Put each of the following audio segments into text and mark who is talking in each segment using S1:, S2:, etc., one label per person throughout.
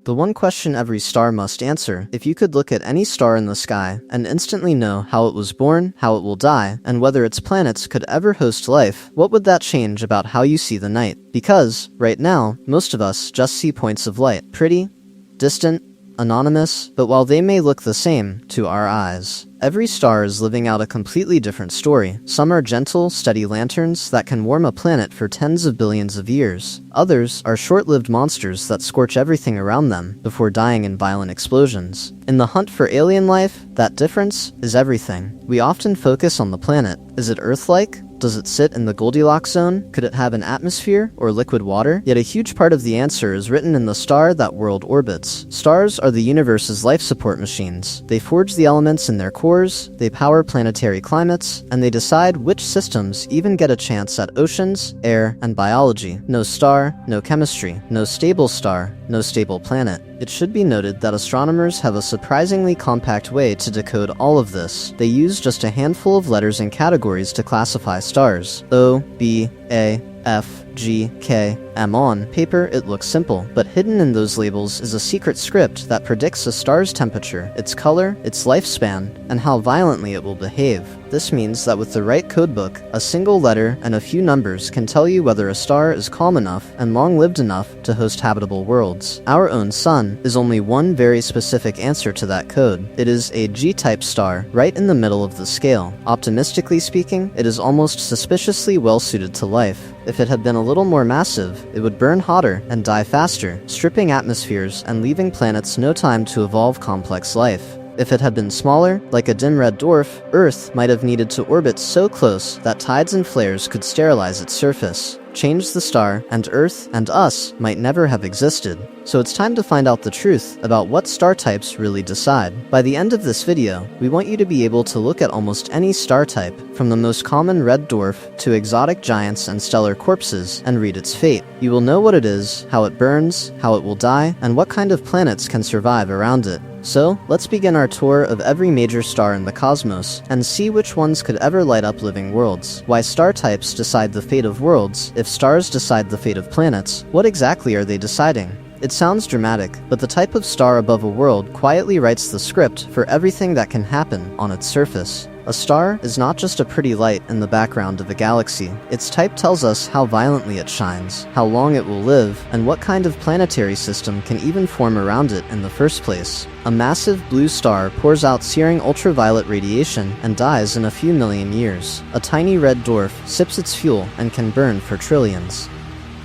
S1: The one question every star must answer: if you could look at any star in the sky and instantly know how it was born, how it will die, and whether its planets could ever host life, what would that change about how you see the night? Because, right now, most of us just see points of light. Pretty, distant, anonymous, but while they may look the same to our eyes, every star is living out a completely different story. Some are gentle, steady lanterns that can warm a planet for tens of billions of years. Others are short-lived monsters that scorch everything around them before dying in violent explosions. In the hunt for alien life, that difference is everything. We often focus on the planet. Is it Earth-like? Does it sit in the Goldilocks zone? Could it have an atmosphere or liquid water? Yet a huge part of the answer is written in the star that world orbits. Stars are the universe's life support machines. They forge the elements in their cores, they power planetary climates, and they decide which systems even get a chance at oceans, air, and biology. No star, no chemistry. No stable star, no stable planet. It should be noted that astronomers have a surprisingly compact way to decode all of this. They use just a handful of letters and categories to classify stars: O, B, A, F, G, K, M. On paper, it looks simple, but hidden in those labels is a secret script that predicts a star's temperature, its color, its lifespan, and how violently it will behave. This means that with the right codebook, a single letter and a few numbers can tell you whether a star is calm enough and long-lived enough to host habitable worlds. Our own sun is only one very specific answer to that code. It is a G-type star, right in the middle of the scale. Optimistically speaking, it is almost suspiciously well-suited to life. If it had been a little more massive, it would burn hotter and die faster, stripping atmospheres and leaving planets no time to evolve complex life. If it had been smaller, like a dim red dwarf, Earth might have needed to orbit so close that tides and flares could sterilize its surface, change the star, and Earth and us might never have existed. So it's time to find out the truth about what star types really decide. By the end of this video, we want you to be able to look at almost any star type, from the most common red dwarf to exotic giants and stellar corpses, and read its fate. You will know what it is, how it burns, how it will die, and what kind of planets can survive around it. So, let's begin our tour of every major star in the cosmos, and see which ones could ever light up living worlds. Why star types decide the fate of worlds. If stars decide the fate of planets, what exactly are they deciding? It sounds dramatic, but the type of star above a world quietly writes the script for everything that can happen on its surface. A star is not just a pretty light in the background of a galaxy. Its type tells us how violently it shines, how long it will live, and what kind of planetary system can even form around it in the first place. A massive blue star pours out searing ultraviolet radiation and dies in a few million years. A tiny red dwarf sips its fuel and can burn for trillions.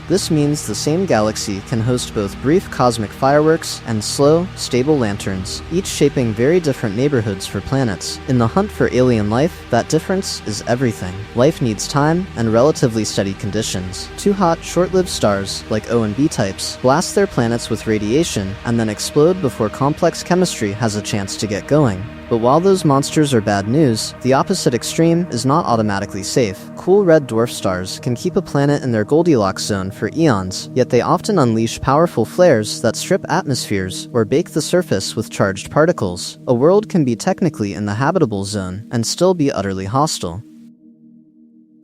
S1: This means the same galaxy can host both brief cosmic fireworks and slow, stable lanterns, each shaping very different neighborhoods for planets. In the hunt for alien life, that difference is everything. Life needs time and relatively steady conditions. Two hot, short-lived stars, like O and B types, blast their planets with radiation and then explode before complex chemistry has a chance to get going. But while those monsters are bad news, the opposite extreme is not automatically safe. Cool red dwarf stars can keep a planet in their Goldilocks zone for eons, yet they often unleash powerful flares that strip atmospheres or bake the surface with charged particles. A world can be technically in the habitable zone and still be utterly hostile.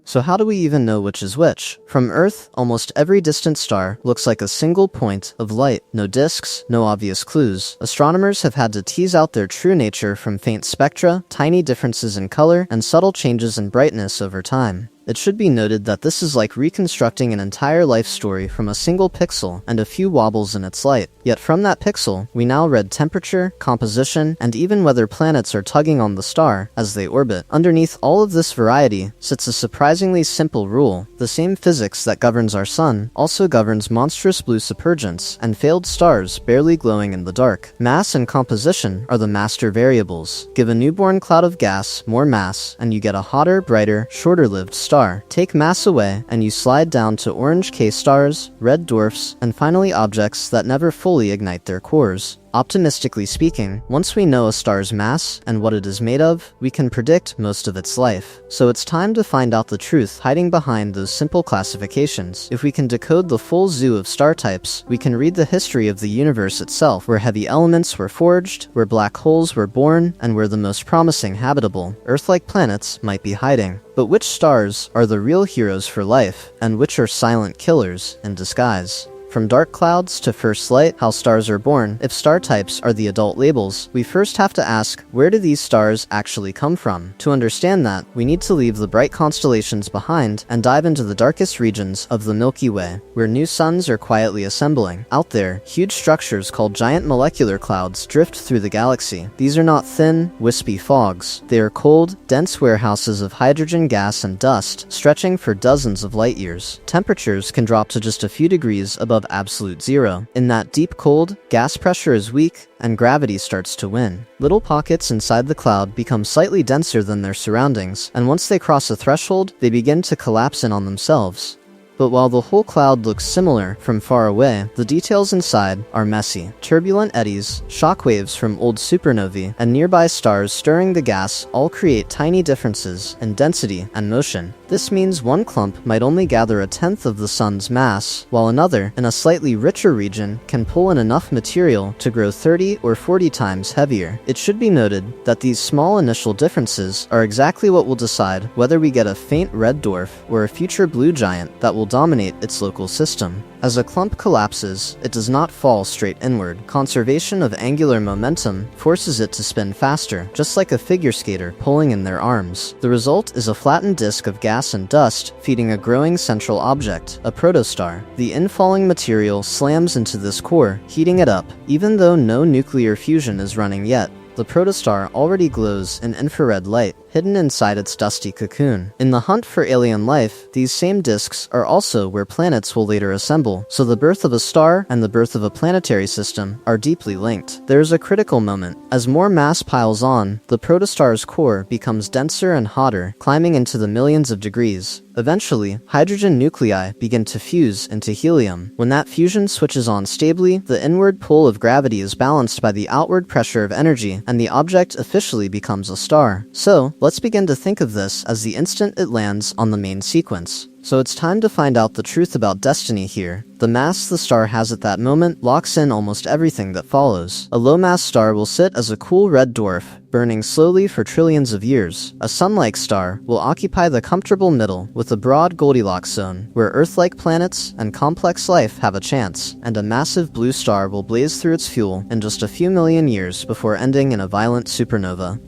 S1: So how do we even know which is which? From Earth, almost every distant star looks like a single point of light. No disks, no obvious clues. Astronomers have had to tease out their true nature from faint spectra, tiny differences in color, and subtle changes in brightness over time. It should be noted that this is like reconstructing an entire life story from a single pixel and a few wobbles in its light. Yet from that pixel, we now read temperature, composition, and even whether planets are tugging on the star as they orbit. Underneath all of this variety sits a surprisingly simple rule. The same physics that governs our sun also governs monstrous blue supergents and failed stars barely glowing in the dark. Mass and composition are the master variables. Give a newborn cloud of gas more mass, and you get a hotter, brighter, shorter-lived star. Take mass away, and you slide down to orange K-stars, red dwarfs, and finally objects that never fully ignite their cores. Optimistically speaking, once we know a star's mass and what it is made of, we can predict most of its life. So it's time to find out the truth hiding behind those simple classifications. If we can decode the full zoo of star types, we can read the history of the universe itself, where heavy elements were forged, where black holes were born, and where the most promising habitable, Earth-like planets might be hiding. But which stars are the real heroes for life, and which are silent killers in disguise? From dark clouds to first light, how stars are born. If star types are the adult labels, we first have to ask, where do these stars actually come from? To understand that, we need to leave the bright constellations behind and dive into the darkest regions of the Milky Way, where new suns are quietly assembling. Out there, huge structures called giant molecular clouds drift through the galaxy. These are not thin, wispy fogs. They are cold, dense warehouses of hydrogen gas and dust, stretching for dozens of light years. Temperatures can drop to just a few degrees above absolute zero. In that deep cold, gas pressure is weak, and gravity starts to win. Little pockets inside the cloud become slightly denser than their surroundings, and once they cross a threshold, they begin to collapse in on themselves. But while the whole cloud looks similar from far away, the details inside are messy. Turbulent eddies, shock waves from old supernovae, and nearby stars stirring the gas all create tiny differences in density and motion. This means one clump might only gather a tenth of the sun's mass, while another, in a slightly richer region, can pull in enough material to grow 30 or 40 times heavier. It should be noted that these small initial differences are exactly what will decide whether we get a faint red dwarf or a future blue giant that will dominate its local system. As a clump collapses, it does not fall straight inward. Conservation of angular momentum forces it to spin faster, just like a figure skater pulling in their arms. The result is a flattened disk of gas and dust feeding a growing central object, a protostar. The infalling material slams into this core, heating it up. Even though no nuclear fusion is running yet, the protostar already glows in infrared light, hidden inside its dusty cocoon. In the hunt for alien life, these same disks are also where planets will later assemble, so the birth of a star and the birth of a planetary system are deeply linked. There is a critical moment. As more mass piles on, the protostar's core becomes denser and hotter, climbing into the millions of degrees. Eventually, hydrogen nuclei begin to fuse into helium. When that fusion switches on stably, the inward pull of gravity is balanced by the outward pressure of energy, and the object officially becomes a star. So, let's begin to think of this as the instant it lands on the main sequence. So it's time to find out the truth about destiny here. The mass the star has at that moment locks in almost everything that follows. A low-mass star will sit as a cool red dwarf, burning slowly for trillions of years. A sun-like star will occupy the comfortable middle with a broad Goldilocks zone, where Earth-like planets and complex life have a chance, and a massive blue star will blaze through its fuel in just a few million years before ending in a violent supernova.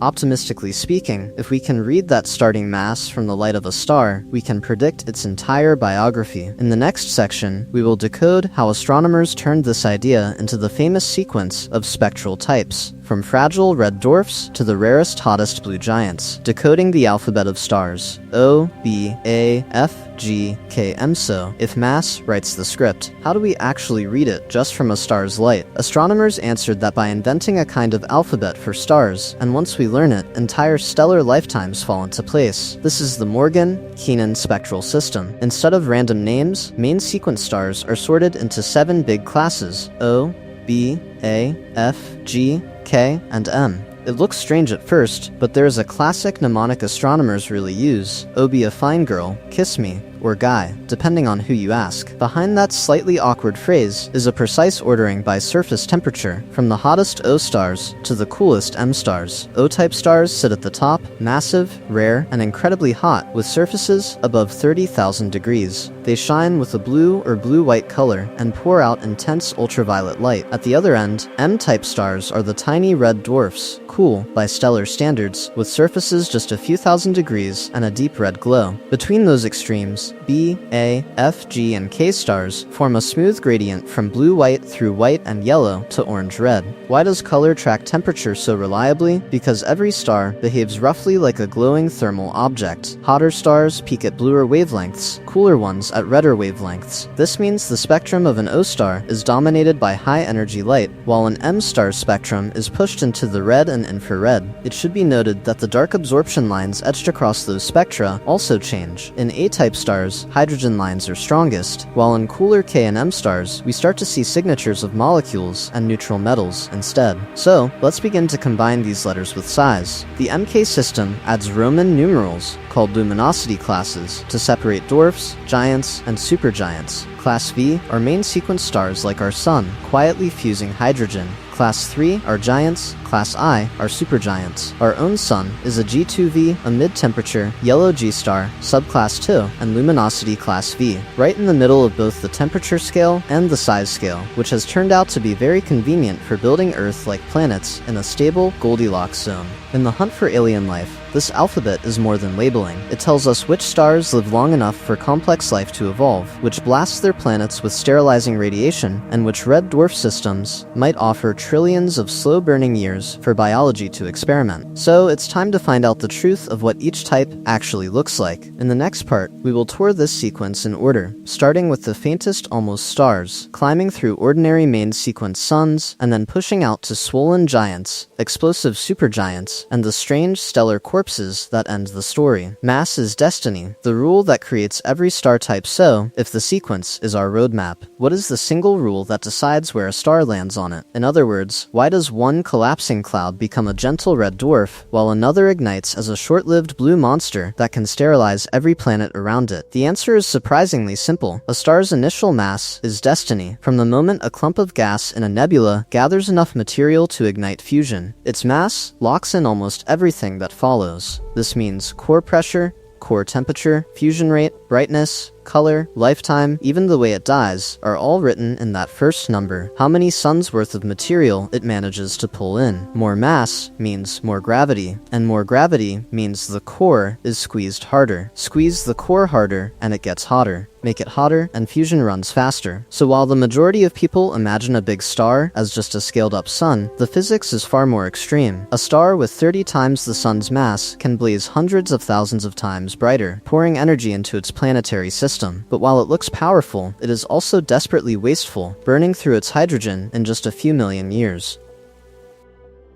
S1: Optimistically speaking, if we can read that starting mass from the light of a star, we can predict its entire biography. In the next section, we will decode how astronomers turned this idea into the famous sequence of spectral types, from fragile red dwarfs to the rarest, hottest blue giants, decoding the alphabet of stars. O, B, A, F, G, K, M. So, if mass writes the script, how do we actually read it just from a star's light? Astronomers answered that by inventing a kind of alphabet for stars, and once we learn it, entire stellar lifetimes fall into place. This is the Morgan-Keenan spectral system. Instead of random names, main sequence stars are sorted into 7 big classes: O, B, A, F, G, K, and M. It looks strange at first, but there is a classic mnemonic astronomers really use: "Oh, be a fine girl, kiss me," or "guy," depending on who you ask. Behind that slightly awkward phrase is a precise ordering by surface temperature, from the hottest O stars to the coolest M stars. O-type stars sit at the top, massive, rare, and incredibly hot, with surfaces above 30,000 degrees. They shine with a blue or blue-white color and pour out intense ultraviolet light. At the other end, M-type stars are the tiny red dwarfs, cool by stellar standards, with surfaces just a few thousand degrees and a deep red glow. Between those extremes, B, A, F, G, and K stars form a smooth gradient from blue-white through white and yellow to orange-red. Why does color track temperature so reliably? Because every star behaves roughly like a glowing thermal object. Hotter stars peak at bluer wavelengths, cooler ones at redder wavelengths. This means the spectrum of an O star is dominated by high-energy light, while an M star spectrum is pushed into the red and infrared. It should be noted that the dark absorption lines etched across those spectra also change. In A-type stars, hydrogen lines are strongest, while in cooler K and M stars, we start to see signatures of molecules and neutral metals instead. So, let's begin to combine these letters with size. The MK system adds Roman numerals, called luminosity classes, to separate dwarfs, giants, and supergiants. Class V are main sequence stars like our Sun, quietly fusing hydrogen. Class 3 are giants, Class I are supergiants. Our own Sun is a G2V, a mid-temperature, yellow G-star, subclass 2, and luminosity Class V, right in the middle of both the temperature scale and the size scale, which has turned out to be very convenient for building Earth-like planets in a stable Goldilocks zone. In the hunt for alien life, this alphabet is more than labeling. It tells us which stars live long enough for complex life to evolve, which blasts their planets with sterilizing radiation, and which red dwarf systems might offer trillions of slow-burning years for biology to experiment. So it's time to find out the truth of what each type actually looks like. In the next part, we will tour this sequence in order, starting with the faintest almost stars, climbing through ordinary main sequence suns, and then pushing out to swollen giants, explosive supergiants, and the strange stellar corpses that end the story. Mass is destiny, the rule that creates every star type. So, if the sequence is our roadmap, what is the single rule that decides where a star lands on it? In other words, why does one collapsing cloud become a gentle red dwarf, while another ignites as a short-lived blue monster that can sterilize every planet around it? The answer is surprisingly simple. A star's initial mass is destiny. From the moment a clump of gas in a nebula gathers enough material to ignite fusion, its mass locks in almost everything that follows. This means core pressure, core temperature, fusion rate, brightness, color, lifetime, even the way it dies, are all written in that first number. How many suns worth of material it manages to pull in. More mass means more gravity, and more gravity means the core is squeezed harder. Squeeze the core harder, and it gets hotter. Make it hotter, and fusion runs faster. So while the majority of people imagine a big star as just a scaled-up sun, the physics is far more extreme. A star with 30 times the sun's mass can blaze hundreds of thousands of times brighter, pouring energy into its planetary system. But while it looks powerful, it is also desperately wasteful, burning through its hydrogen in just a few million years.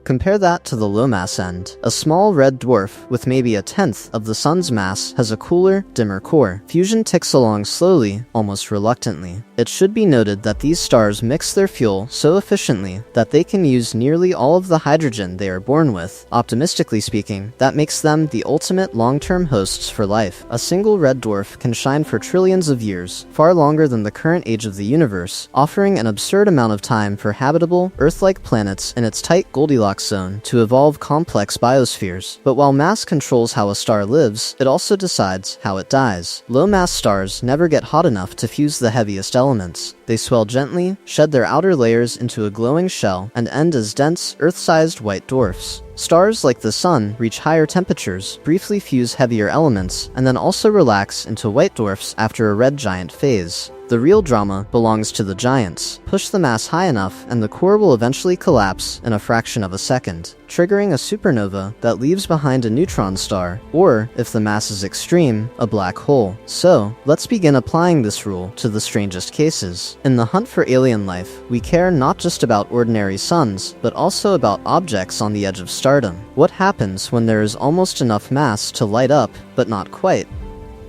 S1: Compare that to the low-mass end. A small red dwarf with maybe a tenth of the sun's mass has a cooler, dimmer core. Fusion ticks along slowly, almost reluctantly. It should be noted that these stars mix their fuel so efficiently that they can use nearly all of the hydrogen they are born with. Optimistically speaking, that makes them the ultimate long-term hosts for life. A single red dwarf can shine for trillions of years, far longer than the current age of the universe, offering an absurd amount of time for habitable, Earth-like planets in its tight Goldilocks zone to evolve complex biospheres. But while mass controls how a star lives, it also decides how it dies. Low-mass stars never get hot enough to fuse the heaviest elements. They swell gently, shed their outer layers into a glowing shell, and end as dense, Earth-sized white dwarfs. Stars like the Sun reach higher temperatures, briefly fuse heavier elements, and then also relax into white dwarfs after a red giant phase. The real drama belongs to the giants. Push the mass high enough and the core will eventually collapse in a fraction of a second, triggering a supernova that leaves behind a neutron star, or, if the mass is extreme, a black hole. So, let's begin applying this rule to the strangest cases. In the hunt for alien life, we care not just about ordinary suns, but also about objects on the edge of stardom. What happens when there is almost enough mass to light up, but not quite?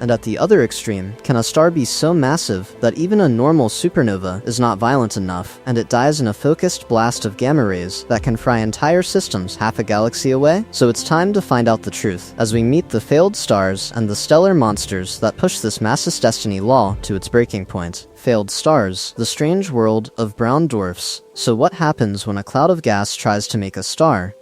S1: And at the other extreme, can a star be so massive that even a normal supernova is not violent enough, and it dies in a focused blast of gamma rays that can fry entire systems half a galaxy away? So it's time to find out the truth, as we meet the failed stars and the stellar monsters that push this mass destiny law to its breaking point. Failed stars, the strange world of brown dwarfs. So what happens when a cloud of gas tries to make a star,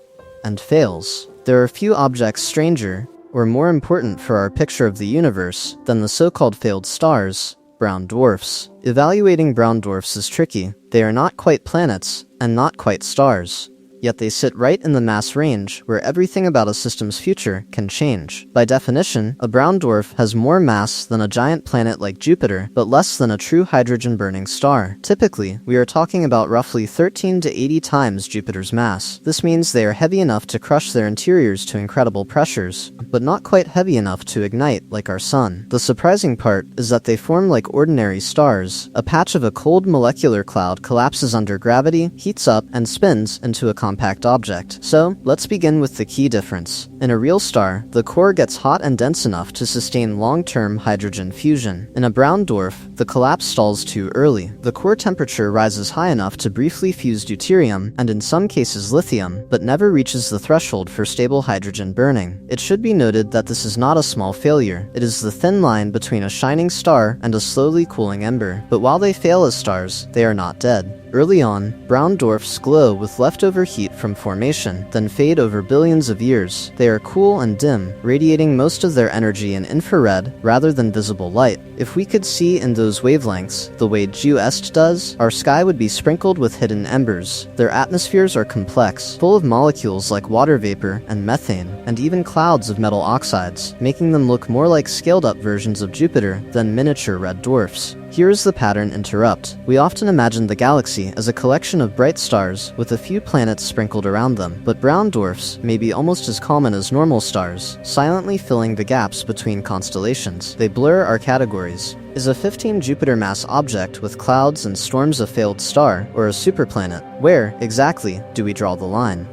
S1: and fails? There are few objects stranger, or more important for our picture of the universe, than the so-called failed stars, brown dwarfs. Evaluating brown dwarfs is tricky. They are not quite planets, and not quite stars. Yet they sit right in the mass range where everything about a system's future can change. By definition, a brown dwarf has more mass than a giant planet like Jupiter, but less than a true hydrogen-burning star. Typically, we are talking about roughly 13 to 80 times Jupiter's mass. This means they are heavy enough to crush their interiors to incredible pressures, but not quite heavy enough to ignite like our sun. The surprising part is that they form like ordinary stars. A patch of a cold molecular cloud collapses under gravity, heats up, and spins into a compact object. So, let's begin with the key difference. In a real star, the core gets hot and dense enough to sustain long-term hydrogen fusion. In a brown dwarf, the collapse stalls too early. The core temperature rises high enough to briefly fuse deuterium, and in some cases lithium, but never reaches the threshold for stable hydrogen burning. It should be noted that this is not a small failure. It is the thin line between a shining star and a slowly cooling ember. But while they fail as stars, they are not dead. Early on, brown dwarfs glow with leftover heat from formation, then fade over billions of years. They are cool and dim, radiating most of their energy in infrared rather than visible light. If we could see in those wavelengths, the way Due Est does, our sky would be sprinkled with hidden embers. Their atmospheres are complex, full of molecules like water vapor and methane, and even clouds of metal oxides, making them look more like scaled-up versions of Jupiter than miniature red dwarfs. Here is the pattern interrupt. We often imagine the galaxy as a collection of bright stars with a few planets sprinkled around them, but brown dwarfs may be almost as common as normal stars, silently filling the gaps between constellations. They blur our categories. Is a 15 Jupiter mass object with clouds and storms a failed star, or a superplanet? Where, exactly, do we draw the line?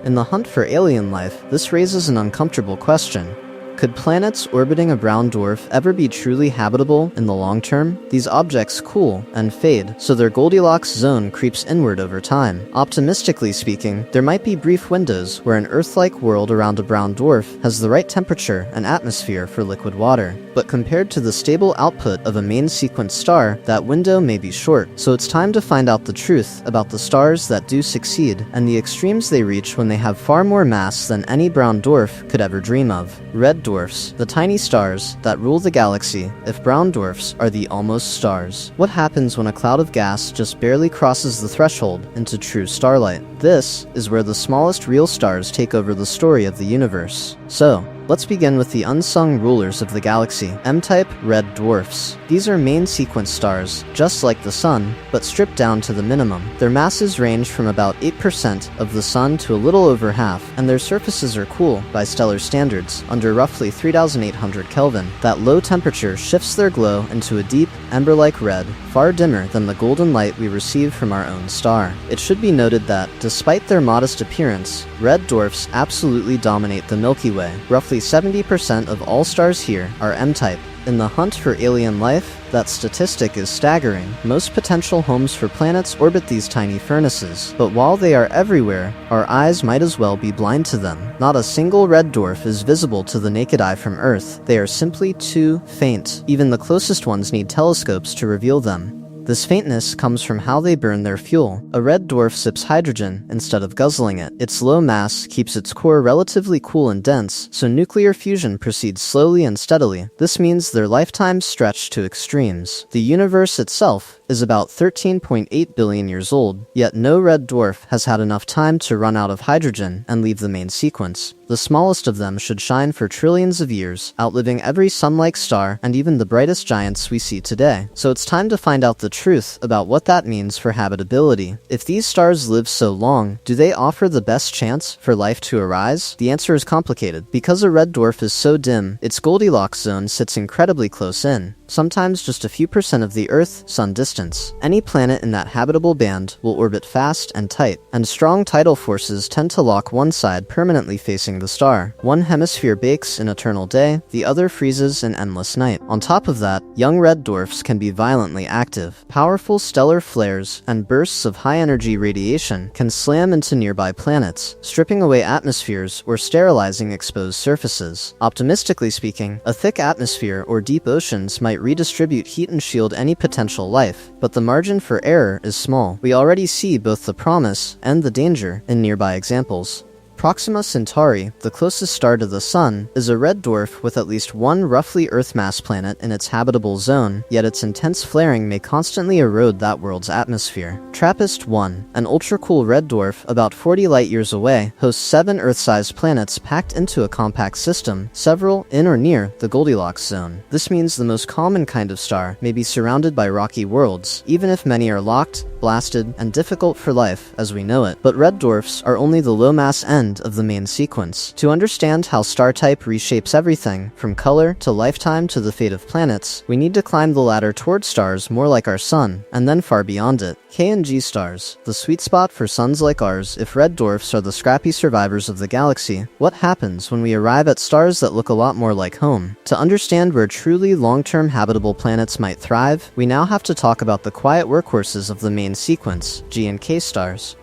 S1: In the hunt for alien life, this raises an uncomfortable question. Could planets orbiting a brown dwarf ever be truly habitable in the long term? These objects cool and fade, so their Goldilocks zone creeps inward over time. Optimistically speaking, there might be brief windows where an Earth-like world around a brown dwarf has the right temperature and atmosphere for liquid water. But compared to the stable output of a main sequence star, that window may be short. So it's time to find out the truth about the stars that do succeed, and the extremes they reach when they have far more mass than any brown dwarf could ever dream of. Red dwarfs, the tiny stars that rule the galaxy, if brown dwarfs are the almost stars. What happens when a cloud of gas just barely crosses the threshold into true starlight? This is where the smallest real stars take over the story of the universe. So, let's begin with the unsung rulers of the galaxy, M-type red dwarfs. These are main sequence stars, just like the Sun, but stripped down to the minimum. Their masses range from about 8% of the Sun to a little over half, and their surfaces are cool by stellar standards, under roughly 3,800 Kelvin. That low temperature shifts their glow into a deep, ember-like red, far dimmer than the golden light we receive from our own star. It should be noted that, despite their modest appearance, red dwarfs absolutely dominate the Milky Way. Roughly 70% of all stars here are M-type. In the hunt for alien life, that statistic is staggering. Most potential homes for planets orbit these tiny furnaces, but while they are everywhere, our eyes might as well be blind to them. Not a single red dwarf is visible to the naked eye from Earth. They are simply too faint. Even the closest ones need telescopes to reveal them. This faintness comes from how they burn their fuel. A red dwarf sips hydrogen instead of guzzling it. Its low mass keeps its core relatively cool and dense, so nuclear fusion proceeds slowly and steadily. This means their lifetimes stretch to extremes. The universe itself is about 13.8 billion years old, yet no red dwarf has had enough time to run out of hydrogen and leave the main sequence. The smallest of them should shine for trillions of years, outliving every sun-like star and even the brightest giants we see today. So it's time to find out the truth about what that means for habitability. If these stars live so long, do they offer the best chance for life to arise? The answer is complicated. Because a red dwarf is so dim, its Goldilocks zone sits incredibly close in, sometimes just a few % of the Earth-Sun distance. Any planet in that habitable band will orbit fast and tight, and strong tidal forces tend to lock one side permanently facing the star. One hemisphere bakes in eternal day, the other freezes in endless night. On top of that, young red dwarfs can be violently active. Powerful stellar flares and bursts of high-energy radiation can slam into nearby planets, stripping away atmospheres or sterilizing exposed surfaces. Optimistically speaking, a thick atmosphere or deep oceans might redistribute heat and shield any potential life, but the margin for error is small. We already see both the promise and the danger in nearby examples. Proxima Centauri, the closest star to the Sun, is a red dwarf with at least one roughly Earth-mass planet in its habitable zone, yet its intense flaring may constantly erode that world's atmosphere. TRAPPIST-1, an ultra-cool red dwarf about 40 light-years away, hosts 7 Earth-sized planets packed into a compact system, several in or near the Goldilocks zone. This means the most common kind of star may be surrounded by rocky worlds, even if many are locked, blasted, and difficult for life as we know it. But red dwarfs are only the low-mass end end of the main sequence. To understand how star type reshapes everything, from color to lifetime to the fate of planets, we need to climb the ladder toward stars more like our sun, and then far beyond it. K and G stars, the sweet spot for suns like ours. If red dwarfs are the scrappy survivors of the galaxy, what happens when we arrive at stars that look a lot more like home? To understand where truly long-term habitable planets might thrive, we now have to talk about the quiet workhorses of the main sequence, G and K stars.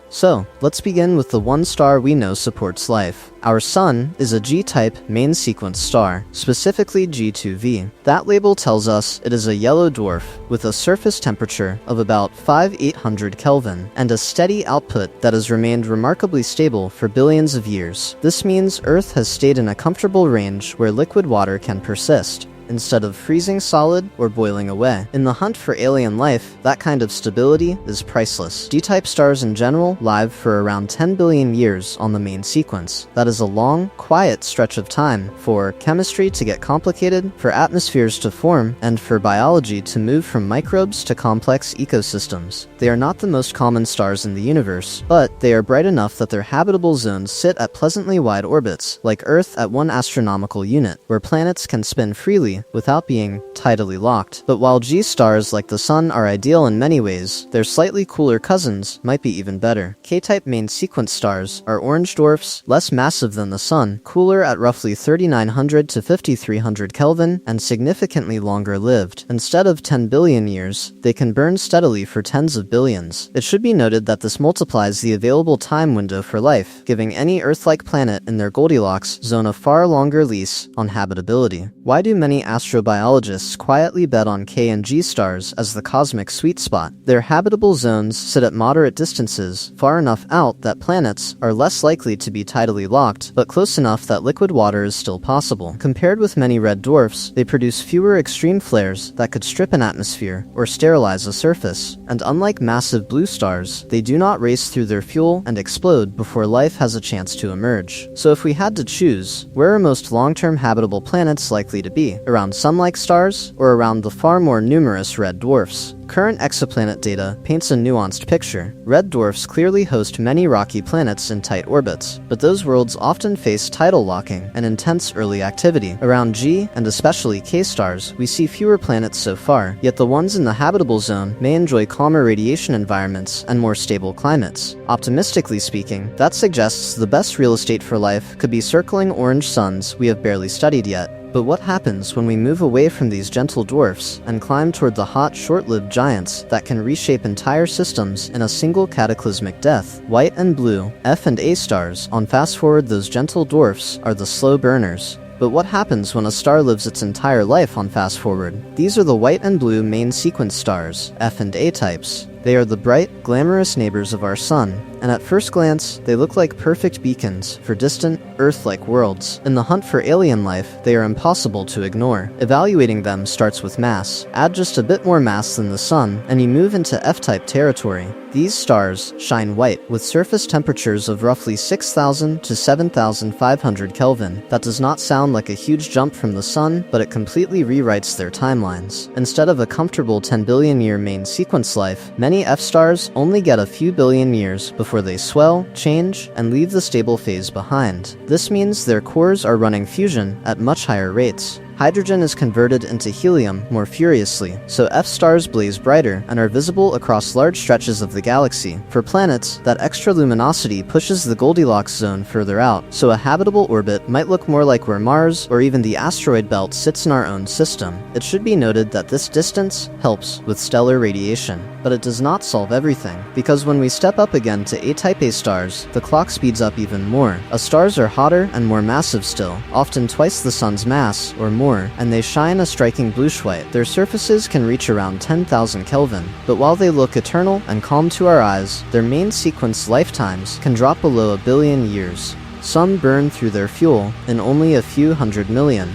S1: So, let's begin with the one star we know supports life. Our Sun is a G-type main sequence star, specifically G2V. That label tells us it is a yellow dwarf with a surface temperature of about 5800 Kelvin and a steady output that has remained remarkably stable for billions of years. This means Earth has stayed in a comfortable range where liquid water can persist, instead of freezing solid or boiling away. In the hunt for alien life, that kind of stability is priceless. G-type stars in general live for around 10 billion years on the main sequence. That is a long, quiet stretch of time for chemistry to get complicated, for atmospheres to form, and for biology to move from microbes to complex ecosystems. They are not the most common stars in the universe, but they are bright enough that their habitable zones sit at pleasantly wide orbits, like Earth at 1 astronomical unit, where planets can spin freely without being tidally locked. But while G stars like the Sun are ideal in many ways, their slightly cooler cousins might be even better. K-type main sequence stars are orange dwarfs, less massive than the Sun, cooler at roughly 3900 to 5300 Kelvin, and significantly longer lived. Instead of 10 billion years, they can burn steadily for tens of billions. It should be noted that this multiplies the available time window for life, giving any Earth-like planet in their Goldilocks zone a far longer lease on habitability. Why do many astrobiologists quietly bet on K and G stars as the cosmic sweet spot? Their habitable zones sit at moderate distances, far enough out that planets are less likely to be tidally locked, but close enough that liquid water is still possible. Compared with many red dwarfs, they produce fewer extreme flares that could strip an atmosphere or sterilize a surface. And unlike massive blue stars, they do not race through their fuel and explode before life has a chance to emerge. So if we had to choose, where are most long-term habitable planets likely to be? Around sun-like stars, or around the far more numerous red dwarfs? Current exoplanet data paints a nuanced picture. Red dwarfs clearly host many rocky planets in tight orbits, but those worlds often face tidal locking and intense early activity. Around G, and especially K stars, we see fewer planets so far, yet the ones in the habitable zone may enjoy calmer radiation environments and more stable climates. Optimistically speaking, that suggests the best real estate for life could be circling orange suns we have barely studied yet. But what happens when we move away from these gentle dwarfs and climb toward the hot, short-lived giants that can reshape entire systems in a single cataclysmic death? White and blue, F and A stars, on fast forward those gentle dwarfs, are the slow burners. But what happens when a star lives its entire life on fast forward? These are the white and blue main sequence stars, F and A types. They are the bright, glamorous neighbors of our sun, and at first glance, they look like perfect beacons for distant, Earth-like worlds. In the hunt for alien life, they are impossible to ignore. Evaluating them starts with mass. Add just a bit more mass than the sun, and you move into F-type territory. These stars shine white, with surface temperatures of roughly 6,000 to 7,500 Kelvin. That does not sound like a huge jump from the sun, but it completely rewrites their timelines. Instead of a comfortable 10 billion year main sequence life, many F-stars only get a few billion years before they swell, change, and leave the stable phase behind. This means their cores are running fusion at much higher rates. Hydrogen is converted into helium more furiously, so F-stars blaze brighter and are visible across large stretches of the galaxy. For planets, that extra luminosity pushes the Goldilocks zone further out, so a habitable orbit might look more like where Mars or even the asteroid belt sits in our own system. It should be noted that this distance helps with stellar radiation, but it does not solve everything, because when we step up again to A-type A stars, the clock speeds up even more. Stars are hotter and more massive still, often twice the sun's mass or more, and they shine a striking bluish-white. Their surfaces can reach around 10,000 Kelvin, but while they look eternal and calm to our eyes, their main sequence lifetimes can drop below a billion years. Some burn through their fuel in only a few hundred million.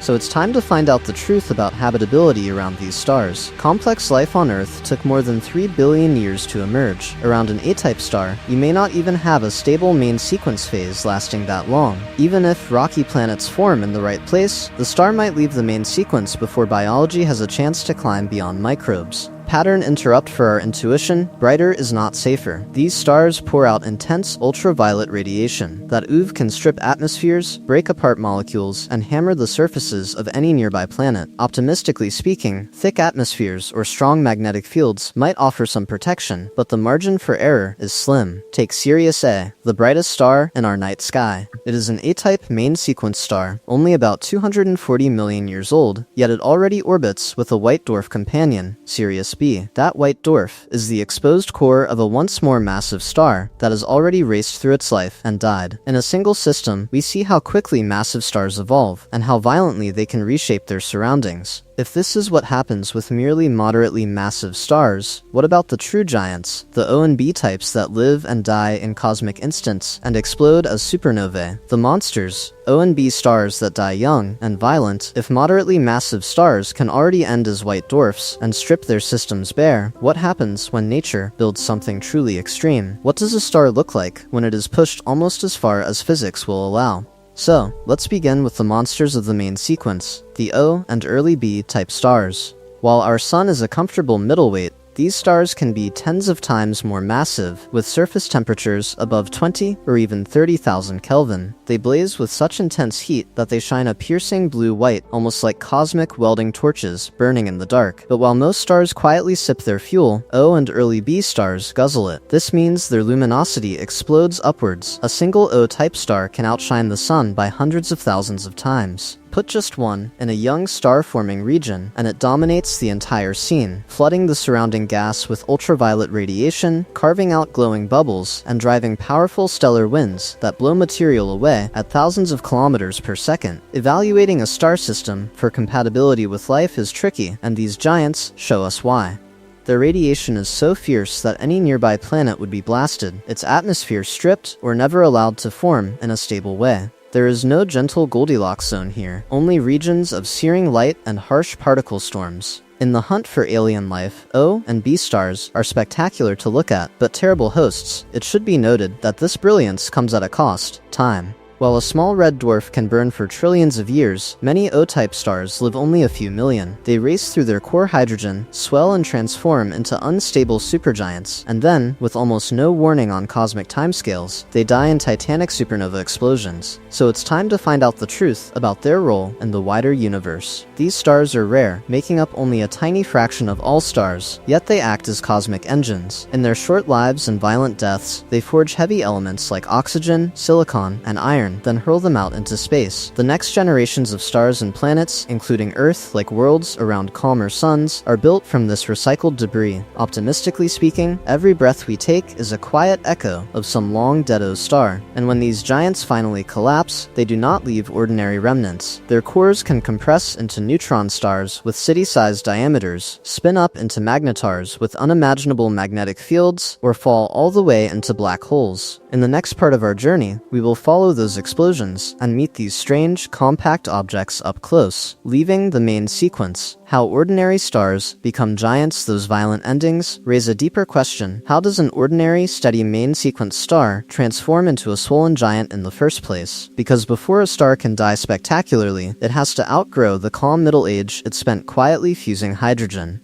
S1: So it's time to find out the truth about habitability around these stars. Complex life on Earth took more than 3 billion years to emerge. Around an A-type star, you may not even have a stable main sequence phase lasting that long. Even if rocky planets form in the right place, the star might leave the main sequence before biology has a chance to climb beyond microbes. pattern interrupt for our intuition, brighter is not safer. These stars pour out intense ultraviolet radiation. That UV can strip atmospheres, break apart molecules, and hammer the surfaces of any nearby planet. Optimistically speaking, thick atmospheres or strong magnetic fields might offer some protection, but the margin for error is slim. Take Sirius A, the brightest star in our night sky. It is an A-type main sequence star, only about 240 million years old, yet it already orbits with a white dwarf companion, Sirius B. That white dwarf is the exposed core of a once more massive star that has already raced through its life and died. In a single system, we see how quickly massive stars evolve, and how violently they can reshape their surroundings. If this is what happens with merely moderately massive stars, what about the true giants, the O and B types that live and die in cosmic instants and explode as supernovae? The monsters, O and B stars that die young and violent. If moderately massive stars can already end as white dwarfs and strip their systems bare, what happens when nature builds something truly extreme? What does a star look like when it is pushed almost as far as physics will allow? So, let's begin with the monsters of the main sequence, the O and early B type stars. While our Sun is a comfortable middleweight, these stars can be tens of times more massive, with surface temperatures above 20 or even 30,000 Kelvin. They blaze with such intense heat that they shine a piercing blue-white, almost like cosmic welding torches burning in the dark. But while most stars quietly sip their fuel, O and early B stars guzzle it. This means their luminosity explodes upwards. A single O-type star can outshine the Sun by hundreds of thousands of times. Put just one in a young star-forming region, and it dominates the entire scene, flooding the surrounding gas with ultraviolet radiation, carving out glowing bubbles, and driving powerful stellar winds that blow material away at thousands of kilometers per second. Evaluating a star system for compatibility with life is tricky, and these giants show us why. Their radiation is so fierce that any nearby planet would be blasted, its atmosphere stripped or never allowed to form in a stable way. There is no gentle Goldilocks zone here, only regions of searing light and harsh particle storms. In the hunt for alien life, O and B stars are spectacular to look at, but terrible hosts. It should be noted that this brilliance comes at a cost: time. While a small red dwarf can burn for trillions of years, many O-type stars live only a few million. They race through their core hydrogen, swell and transform into unstable supergiants, and then, with almost no warning on cosmic timescales, they die in titanic supernova explosions. So it's time to find out the truth about their role in the wider universe. These stars are rare, making up only a tiny fraction of all stars, yet they act as cosmic engines. In their short lives and violent deaths, they forge heavy elements like oxygen, silicon, and iron, then hurl them out into space. The next generations of stars and planets, including Earth-like worlds around calmer suns, are built from this recycled debris. Optimistically speaking, every breath we take is a quiet echo of some long-dead O-star, and when these giants finally collapse, they do not leave ordinary remnants. Their cores can compress into neutron stars with city-sized diameters, spin up into magnetars with unimaginable magnetic fields, or fall all the way into black holes. In the next part of our journey, we will follow those explosions and meet these strange, compact objects up close, leaving the main sequence. How ordinary stars become giants. Those violent endings raise a deeper question: how does an ordinary, steady main sequence star transform into a swollen giant in the first place? Because before a star can die spectacularly, it has to outgrow the calm middle age it spent quietly fusing hydrogen.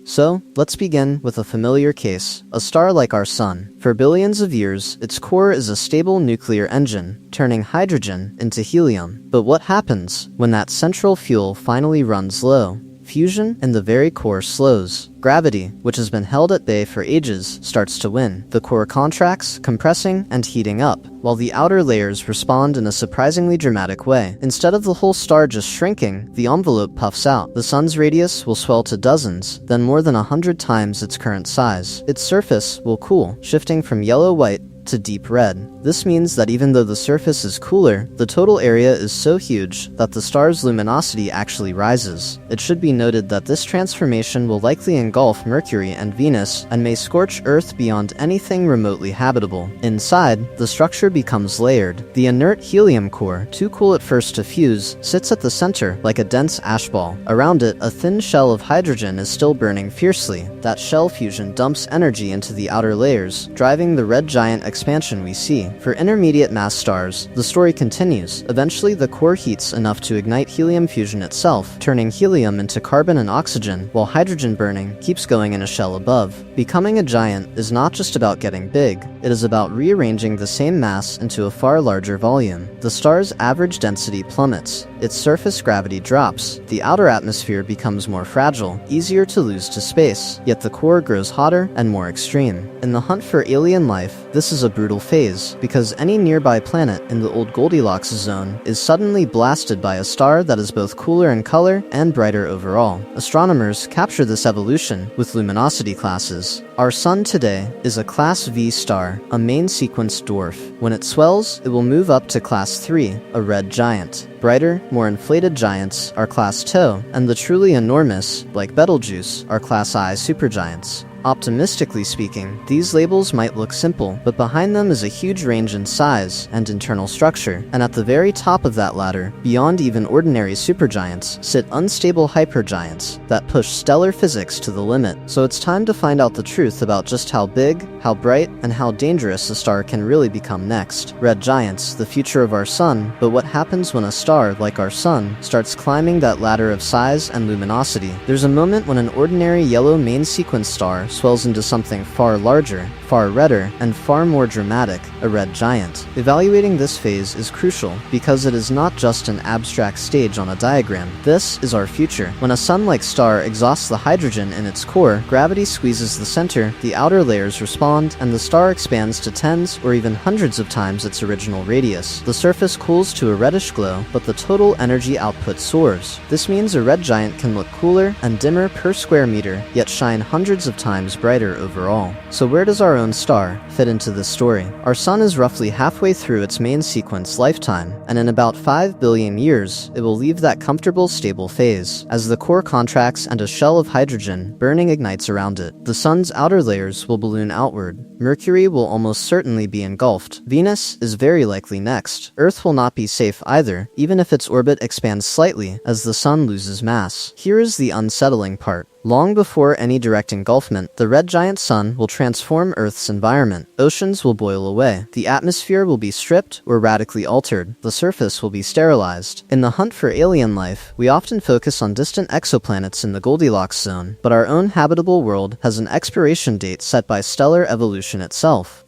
S1: So, let's begin with a familiar case, a star like our Sun. For billions of years, its core is a stable nuclear engine, turning hydrogen into helium. But what happens when that central fuel finally runs low? Fusion in the very core slows. Gravity, which has been held at bay for ages, starts to win. The core contracts, compressing and heating up, while the outer layers respond in a surprisingly dramatic way. Instead of the whole star just shrinking, the envelope puffs out. The Sun's radius will swell to dozens, then more than 100 times its current size. Its surface will cool, shifting from yellow-white to deep red. This means that even though the surface is cooler, the total area is so huge that the star's luminosity actually rises. It should be noted that this transformation will likely engulf Mercury and Venus and may scorch Earth beyond anything remotely habitable. Inside, the structure becomes layered. The inert helium core, too cool at first to fuse, sits at the center like a dense ash ball. Around it, a thin shell of hydrogen is still burning fiercely. That shell fusion dumps energy into the outer layers, driving the red giant expansion we see. For intermediate mass stars, the story continues. Eventually, the core heats enough to ignite helium fusion itself, turning helium into carbon and oxygen, while hydrogen burning keeps going in a shell above. Becoming a giant is not just about getting big, it is about rearranging the same mass into a far larger volume. The star's average density plummets, its surface gravity drops, the outer atmosphere becomes more fragile, easier to lose to space, yet the core grows hotter and more extreme. In the hunt for alien life, this is a brutal phase, because any nearby planet in the old Goldilocks zone is suddenly blasted by a star that is both cooler in color and brighter overall. Astronomers capture this evolution with luminosity classes. Our Sun today is a Class V star, a main sequence dwarf. When it swells, it will move up to Class 3, a red giant. Brighter, more inflated giants are Class II, and the truly enormous, like Betelgeuse, are Class I supergiants. Optimistically speaking, these labels might look simple, but behind them is a huge range in size and internal structure, and at the very top of that ladder, beyond even ordinary supergiants, sit unstable hypergiants that push stellar physics to the limit. So it's time to find out the truth about just how big, how bright, and how dangerous a star can really become next. Red giants, the future of our sun, but what happens when a star, like our sun, starts climbing that ladder of size and luminosity? There's a moment when an ordinary yellow main sequence star swells into something far larger, far redder, and far more dramatic, a red giant. Evaluating this phase is crucial because it is not just an abstract stage on a diagram. This is our future. When a sun-like star exhausts the hydrogen in its core, gravity squeezes the center, the outer layers respond, and the star expands to tens or even hundreds of times its original radius. The surface cools to a reddish glow, but the total energy output soars. This means a red giant can look cooler and dimmer per square meter, yet shine hundreds of times brighter overall. So where does our own star fit into this story? Our sun is roughly halfway through its main sequence lifetime, and in about 5 billion years, it will leave that comfortable, stable phase. As the core contracts and a shell of hydrogen burning ignites around it, the sun's outer layers will balloon outward. Mercury will almost certainly be engulfed. Venus is very likely next. Earth will not be safe either, even if its orbit expands slightly as the sun loses mass. Here is the unsettling part. Long before any direct engulfment, the red giant sun will transform Earth's environment. Oceans will boil away. The atmosphere will be stripped or radically altered. The surface will be sterilized. In the hunt for alien life, we often focus on distant exoplanets in the Goldilocks zone, but our own habitable world has an expiration date set by stellar evolution itself.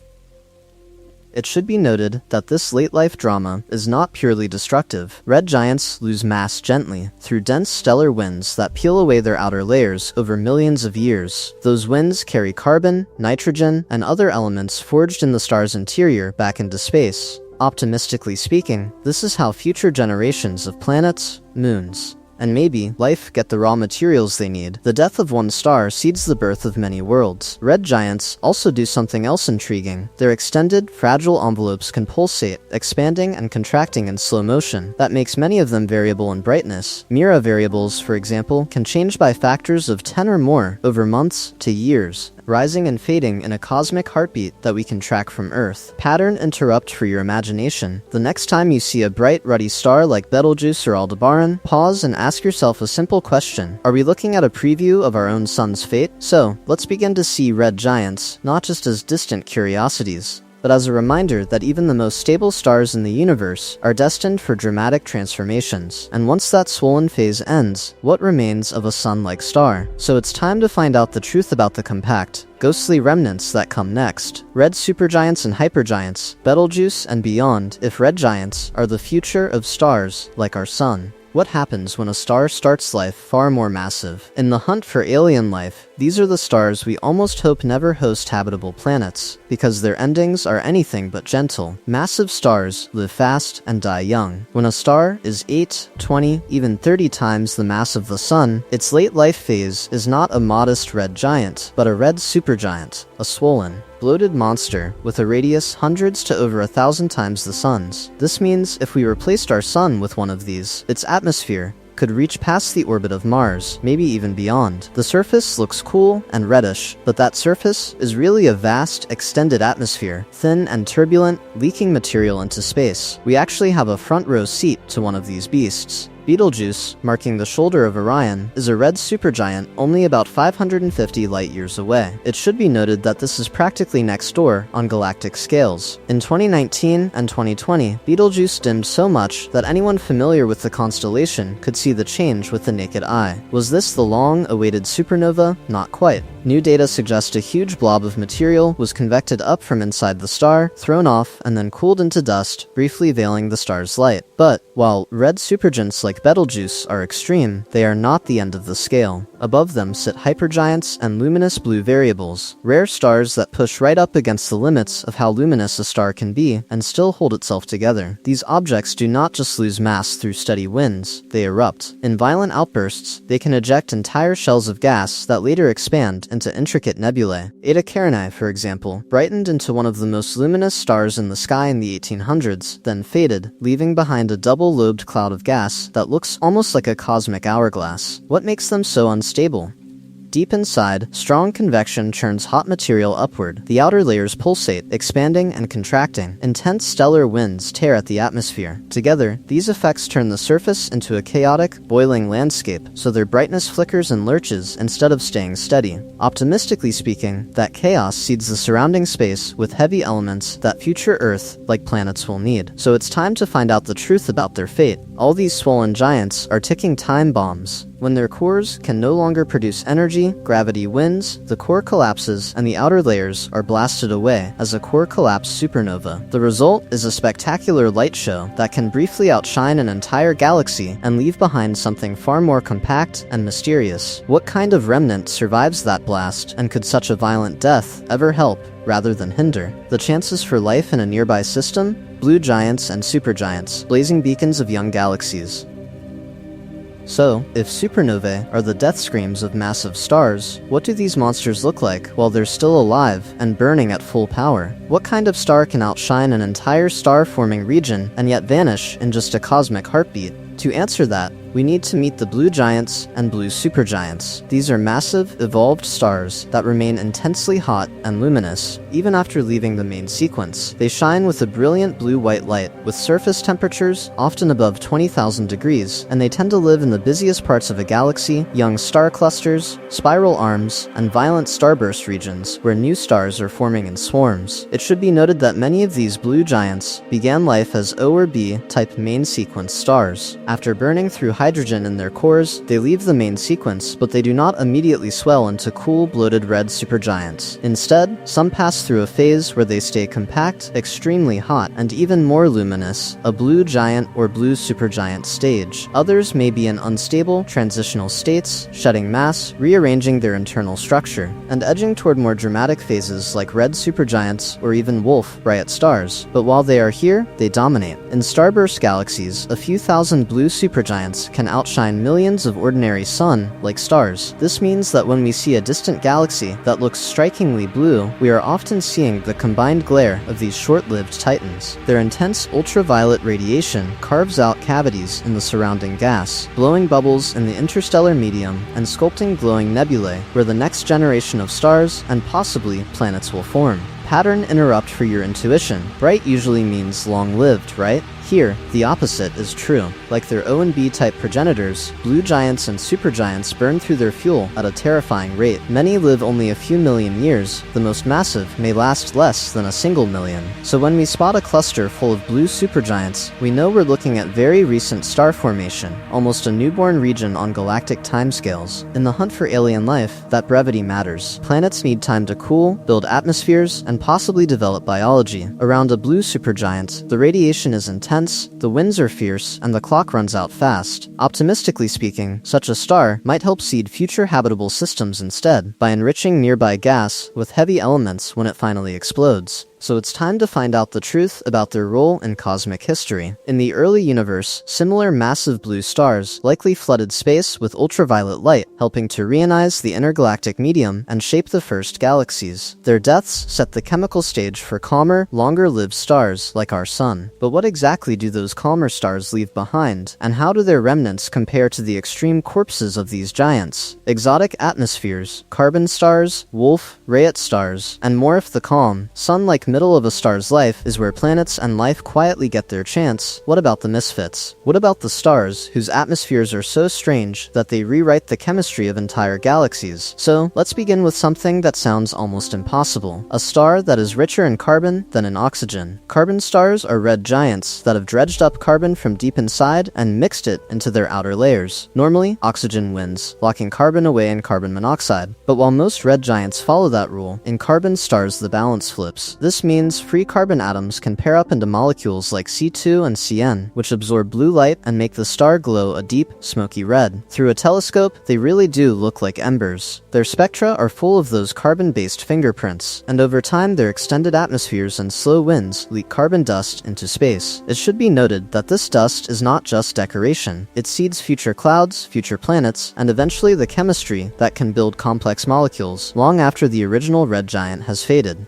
S1: It should be noted that this late-life drama is not purely destructive. Red giants lose mass gently, through dense stellar winds that peel away their outer layers over millions of years. Those winds carry carbon, nitrogen, and other elements forged in the star's interior back into space. Optimistically speaking, this is how future generations of planets, moons, and maybe life get the raw materials they need. The death of one star seeds the birth of many worlds. Red giants also do something else intriguing. Their extended, fragile envelopes can pulsate, expanding and contracting in slow motion. That makes many of them variable in brightness. Mira variables, for example, can change by factors of 10 or more over months to years, rising and fading in a cosmic heartbeat that we can track from Earth. Pattern interrupt for your imagination. The next time you see a bright, ruddy star like Betelgeuse or Aldebaran, pause and ask yourself a simple question. Are we looking at a preview of our own sun's fate? So, let's begin to see red giants, not just as distant curiosities, but as a reminder that even the most stable stars in the universe are destined for dramatic transformations. And once that swollen phase ends, what remains of a sun-like star? So it's time to find out the truth about the compact, ghostly remnants that come next. Red supergiants and hypergiants, Betelgeuse and beyond, if red giants are the future of stars like our sun. What happens when a star starts life far more massive? In the hunt for alien life, these are the stars we almost hope never host habitable planets, because their endings are anything but gentle. Massive stars live fast and die young. When a star is 8, 20, even 30 times the mass of the sun, its late life phase is not a modest red giant, but a red supergiant, a swollen, bloated monster with a radius hundreds to over 1,000 times the sun's. This means if we replaced our sun with one of these, its atmosphere could reach past the orbit of Mars, maybe even beyond. The surface looks cool and reddish, but that surface is really a vast, extended atmosphere, thin and turbulent, leaking material into space. We actually have a front row seat to one of these beasts. Betelgeuse, marking the shoulder of Orion, is a red supergiant only about 550 light-years away. It should be noted that this is practically next door on galactic scales. In 2019 and 2020, Betelgeuse dimmed so much that anyone familiar with the constellation could see the change with the naked eye. Was this the long-awaited supernova? Not quite. New data suggest a huge blob of material was convected up from inside the star, thrown off, and then cooled into dust, briefly veiling the star's light. But, while red supergiants like Betelgeuse are extreme, they are not the end of the scale. Above them sit hypergiants and luminous blue variables, rare stars that push right up against the limits of how luminous a star can be and still hold itself together. These objects do not just lose mass through steady winds, they erupt. In violent outbursts, they can eject entire shells of gas that later expand into intricate nebulae. Eta Carinae, for example, brightened into one of the most luminous stars in the sky in the 1800s, then faded, leaving behind a double-lobed cloud of gas that looks almost like a cosmic hourglass. What makes them so unstable? Deep inside, strong convection churns hot material upward. The outer layers pulsate, expanding and contracting. Intense stellar winds tear at the atmosphere. Together, these effects turn the surface into a chaotic, boiling landscape, so their brightness flickers and lurches instead of staying steady. Optimistically speaking, that chaos seeds the surrounding space with heavy elements that future Earth, like planets, will need. So it's time to find out the truth about their fate. All these swollen giants are ticking time bombs. When their cores can no longer produce energy, gravity wins, the core collapses, and the outer layers are blasted away as a core collapse supernova. The result is a spectacular light show that can briefly outshine an entire galaxy and leave behind something far more compact and mysterious. What kind of remnant survives that blast, and could such a violent death ever help rather than hinder the chances for life in a nearby system? Blue giants and supergiants, blazing beacons of young galaxies. So, if supernovae are the death screams of massive stars, what do these monsters look like while they're still alive and burning at full power? What kind of star can outshine an entire star-forming region and yet vanish in just a cosmic heartbeat? To answer that, we need to meet the blue giants and blue supergiants. These are massive, evolved stars that remain intensely hot and luminous, even after leaving the main sequence. They shine with a brilliant blue-white light, with surface temperatures often above 20,000 degrees, and they tend to live in the busiest parts of a galaxy, young star clusters, spiral arms, and violent starburst regions, where new stars are forming in swarms. It should be noted that many of these blue giants began life as O or B-type main sequence stars. After burning through hydrogen in their cores, they leave the main sequence, but they do not immediately swell into cool, bloated red supergiants. Instead, some pass through a phase where they stay compact, extremely hot, and even more luminous, a blue giant or blue supergiant stage. Others may be in unstable, transitional states, shedding mass, rearranging their internal structure, and edging toward more dramatic phases like red supergiants or even Wolf-Rayet stars. But while they are here, they dominate. In starburst galaxies, a few thousand blue supergiants can outshine millions of ordinary sun-like stars. This means that when we see a distant galaxy that looks strikingly blue, we are often seeing the combined glare of these short-lived titans. Their intense ultraviolet radiation carves out cavities in the surrounding gas, blowing bubbles in the interstellar medium and sculpting glowing nebulae where the next generation of stars and possibly planets will form. Pattern interrupt for your intuition. Bright usually means long-lived, right? Here, the opposite is true. Like their O and B type progenitors, blue giants and supergiants burn through their fuel at a terrifying rate. Many live only a few million years. The most massive may last less than a single million. So when we spot a cluster full of blue supergiants, we know we're looking at very recent star formation, almost a newborn region on galactic timescales. In the hunt for alien life, that brevity matters. Planets need time to cool, build atmospheres, and possibly develop biology. Around a blue supergiant, the radiation is intense, the winds are fierce, and the clock runs out fast. Optimistically speaking, such a star might help seed future habitable systems instead, by enriching nearby gas with heavy elements when it finally explodes. So it's time to find out the truth about their role in cosmic history. In the early universe, similar massive blue stars likely flooded space with ultraviolet light, helping to reionize the intergalactic medium and shape the first galaxies. Their deaths set the chemical stage for calmer, longer-lived stars like our Sun. But what exactly do those calmer stars leave behind, and how do their remnants compare to the extreme corpses of these giants? Exotic atmospheres, carbon stars, Wolf-Rayet stars, and more if the calm, Sun-like middle of a star's life is where planets and life quietly get their chance, what about the misfits? What about the stars whose atmospheres are so strange that they rewrite the chemistry of entire galaxies? So, let's begin with something that sounds almost impossible. A star that is richer in carbon than in oxygen. Carbon stars are red giants that have dredged up carbon from deep inside and mixed it into their outer layers. Normally, oxygen wins, locking carbon away in carbon monoxide. But while most red giants follow that rule, in carbon stars the balance flips. This means free carbon atoms can pair up into molecules like C2 and Cn, which absorb blue light and make the star glow a deep, smoky red. Through a telescope, they really do look like embers. Their spectra are full of those carbon-based fingerprints, and over time their extended atmospheres and slow winds leak carbon dust into space. It should be noted that this dust is not just decoration. It seeds future clouds, future planets, and eventually the chemistry that can build complex molecules long after the original red giant has faded.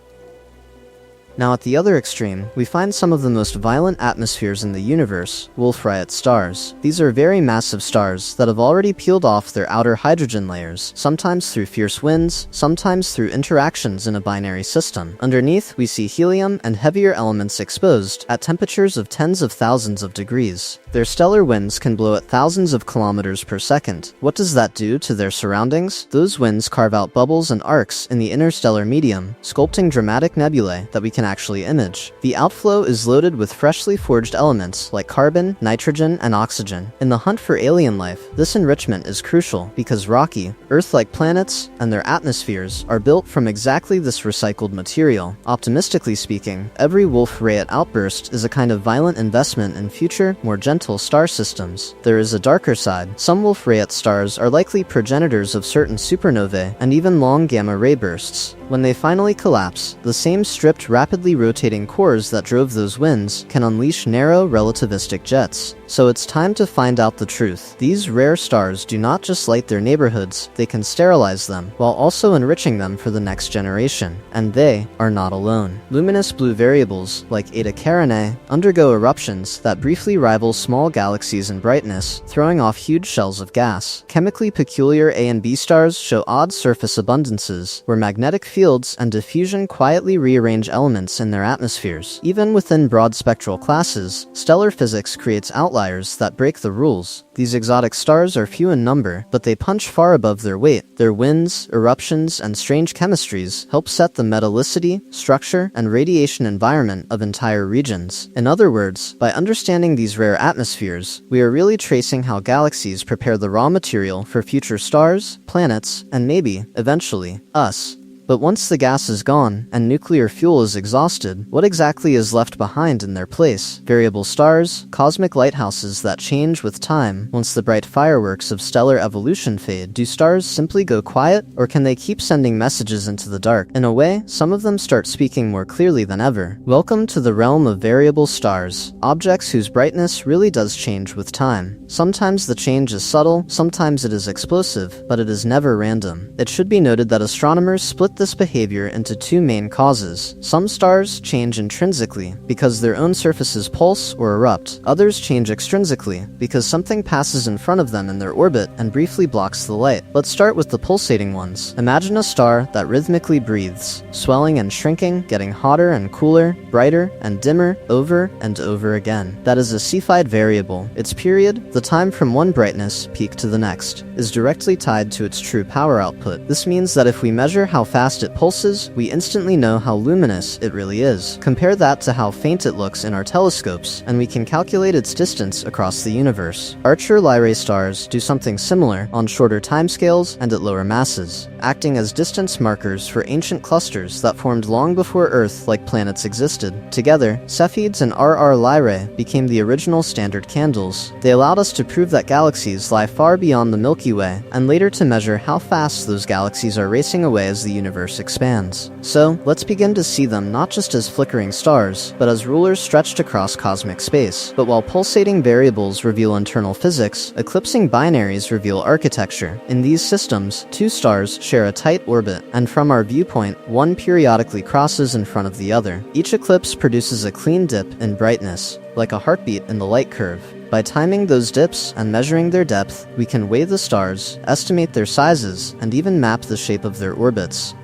S1: Now at the other extreme, we find some of the most violent atmospheres in the universe, Wolf-Rayet stars. These are very massive stars that have already peeled off their outer hydrogen layers, sometimes through fierce winds, sometimes through interactions in a binary system. Underneath, we see helium and heavier elements exposed at temperatures of tens of thousands of degrees. Their stellar winds can blow at thousands of kilometers per second. What does that do to their surroundings? Those winds carve out bubbles and arcs in the interstellar medium, sculpting dramatic nebulae that we can actually image. The outflow is loaded with freshly forged elements like carbon, nitrogen, and oxygen. In the hunt for alien life, this enrichment is crucial because rocky, Earth-like planets and their atmospheres are built from exactly this recycled material. Optimistically speaking, every Wolf-Rayet outburst is a kind of violent investment in future, more gentle star systems. There is a darker side. Some Wolf-Rayet stars are likely progenitors of certain supernovae and even long gamma-ray bursts. When they finally collapse, the same stripped, rapidly rotating cores that drove those winds can unleash narrow, relativistic jets. So it's time to find out the truth. These rare stars do not just light their neighborhoods, they can sterilize them, while also enriching them for the next generation. And they are not alone. Luminous blue variables, like Eta Carinae, undergo eruptions that briefly rival small galaxies in brightness, throwing off huge shells of gas. Chemically peculiar A and B stars show odd surface abundances, where magnetic fields and diffusion quietly rearrange elements in their atmospheres. Even within broad spectral classes, stellar physics creates outliers that break the rules. These exotic stars are few in number, but they punch far above their weight. Their winds, eruptions, and strange chemistries help set the metallicity, structure, and radiation environment of entire regions. In other words, by understanding these rare atmospheres, we are really tracing how galaxies prepare the raw material for future stars, planets, and maybe, eventually, us. But once the gas is gone, and nuclear fuel is exhausted, what exactly is left behind in their place? Variable stars, cosmic lighthouses that change with time. Once the bright fireworks of stellar evolution fade, do stars simply go quiet, or can they keep sending messages into the dark? In a way, some of them start speaking more clearly than ever. Welcome to the realm of variable stars, objects whose brightness really does change with time. Sometimes the change is subtle, sometimes it is explosive, but it is never random. It should be noted that astronomers split this behavior into two main causes. Some stars change intrinsically because their own surfaces pulse or erupt. Others change extrinsically because something passes in front of them in their orbit and briefly blocks the light. Let's start with the pulsating ones. Imagine a star that rhythmically breathes, swelling and shrinking, getting hotter and cooler, brighter and dimmer over and over again. That is a Cepheid variable. Its period, the time from one brightness peak to the next, is directly tied to its true power output. This means that if we measure how fast it pulses, we instantly know how luminous it really is. Compare that to how faint it looks in our telescopes, and we can calculate its distance across the universe. Archer Lyrae stars do something similar on shorter timescales and at lower masses, acting as distance markers for ancient clusters that formed long before Earth-like planets existed. Together, Cepheids and RR Lyrae became the original standard candles. They allowed us to prove that galaxies lie far beyond the Milky Way, and later to measure how fast those galaxies are racing away as the universe expands. So, let's begin to see them not just as flickering stars, but as rulers stretched across cosmic space. But while pulsating variables reveal internal physics, eclipsing binaries reveal architecture. In these systems, two stars share a tight orbit, and from our viewpoint, one periodically crosses in front of the other. Each eclipse produces a clean dip in brightness, like a heartbeat in the light curve. By timing those dips and measuring their depth, we can weigh the stars, estimate their sizes, and even map the shape of their orbits.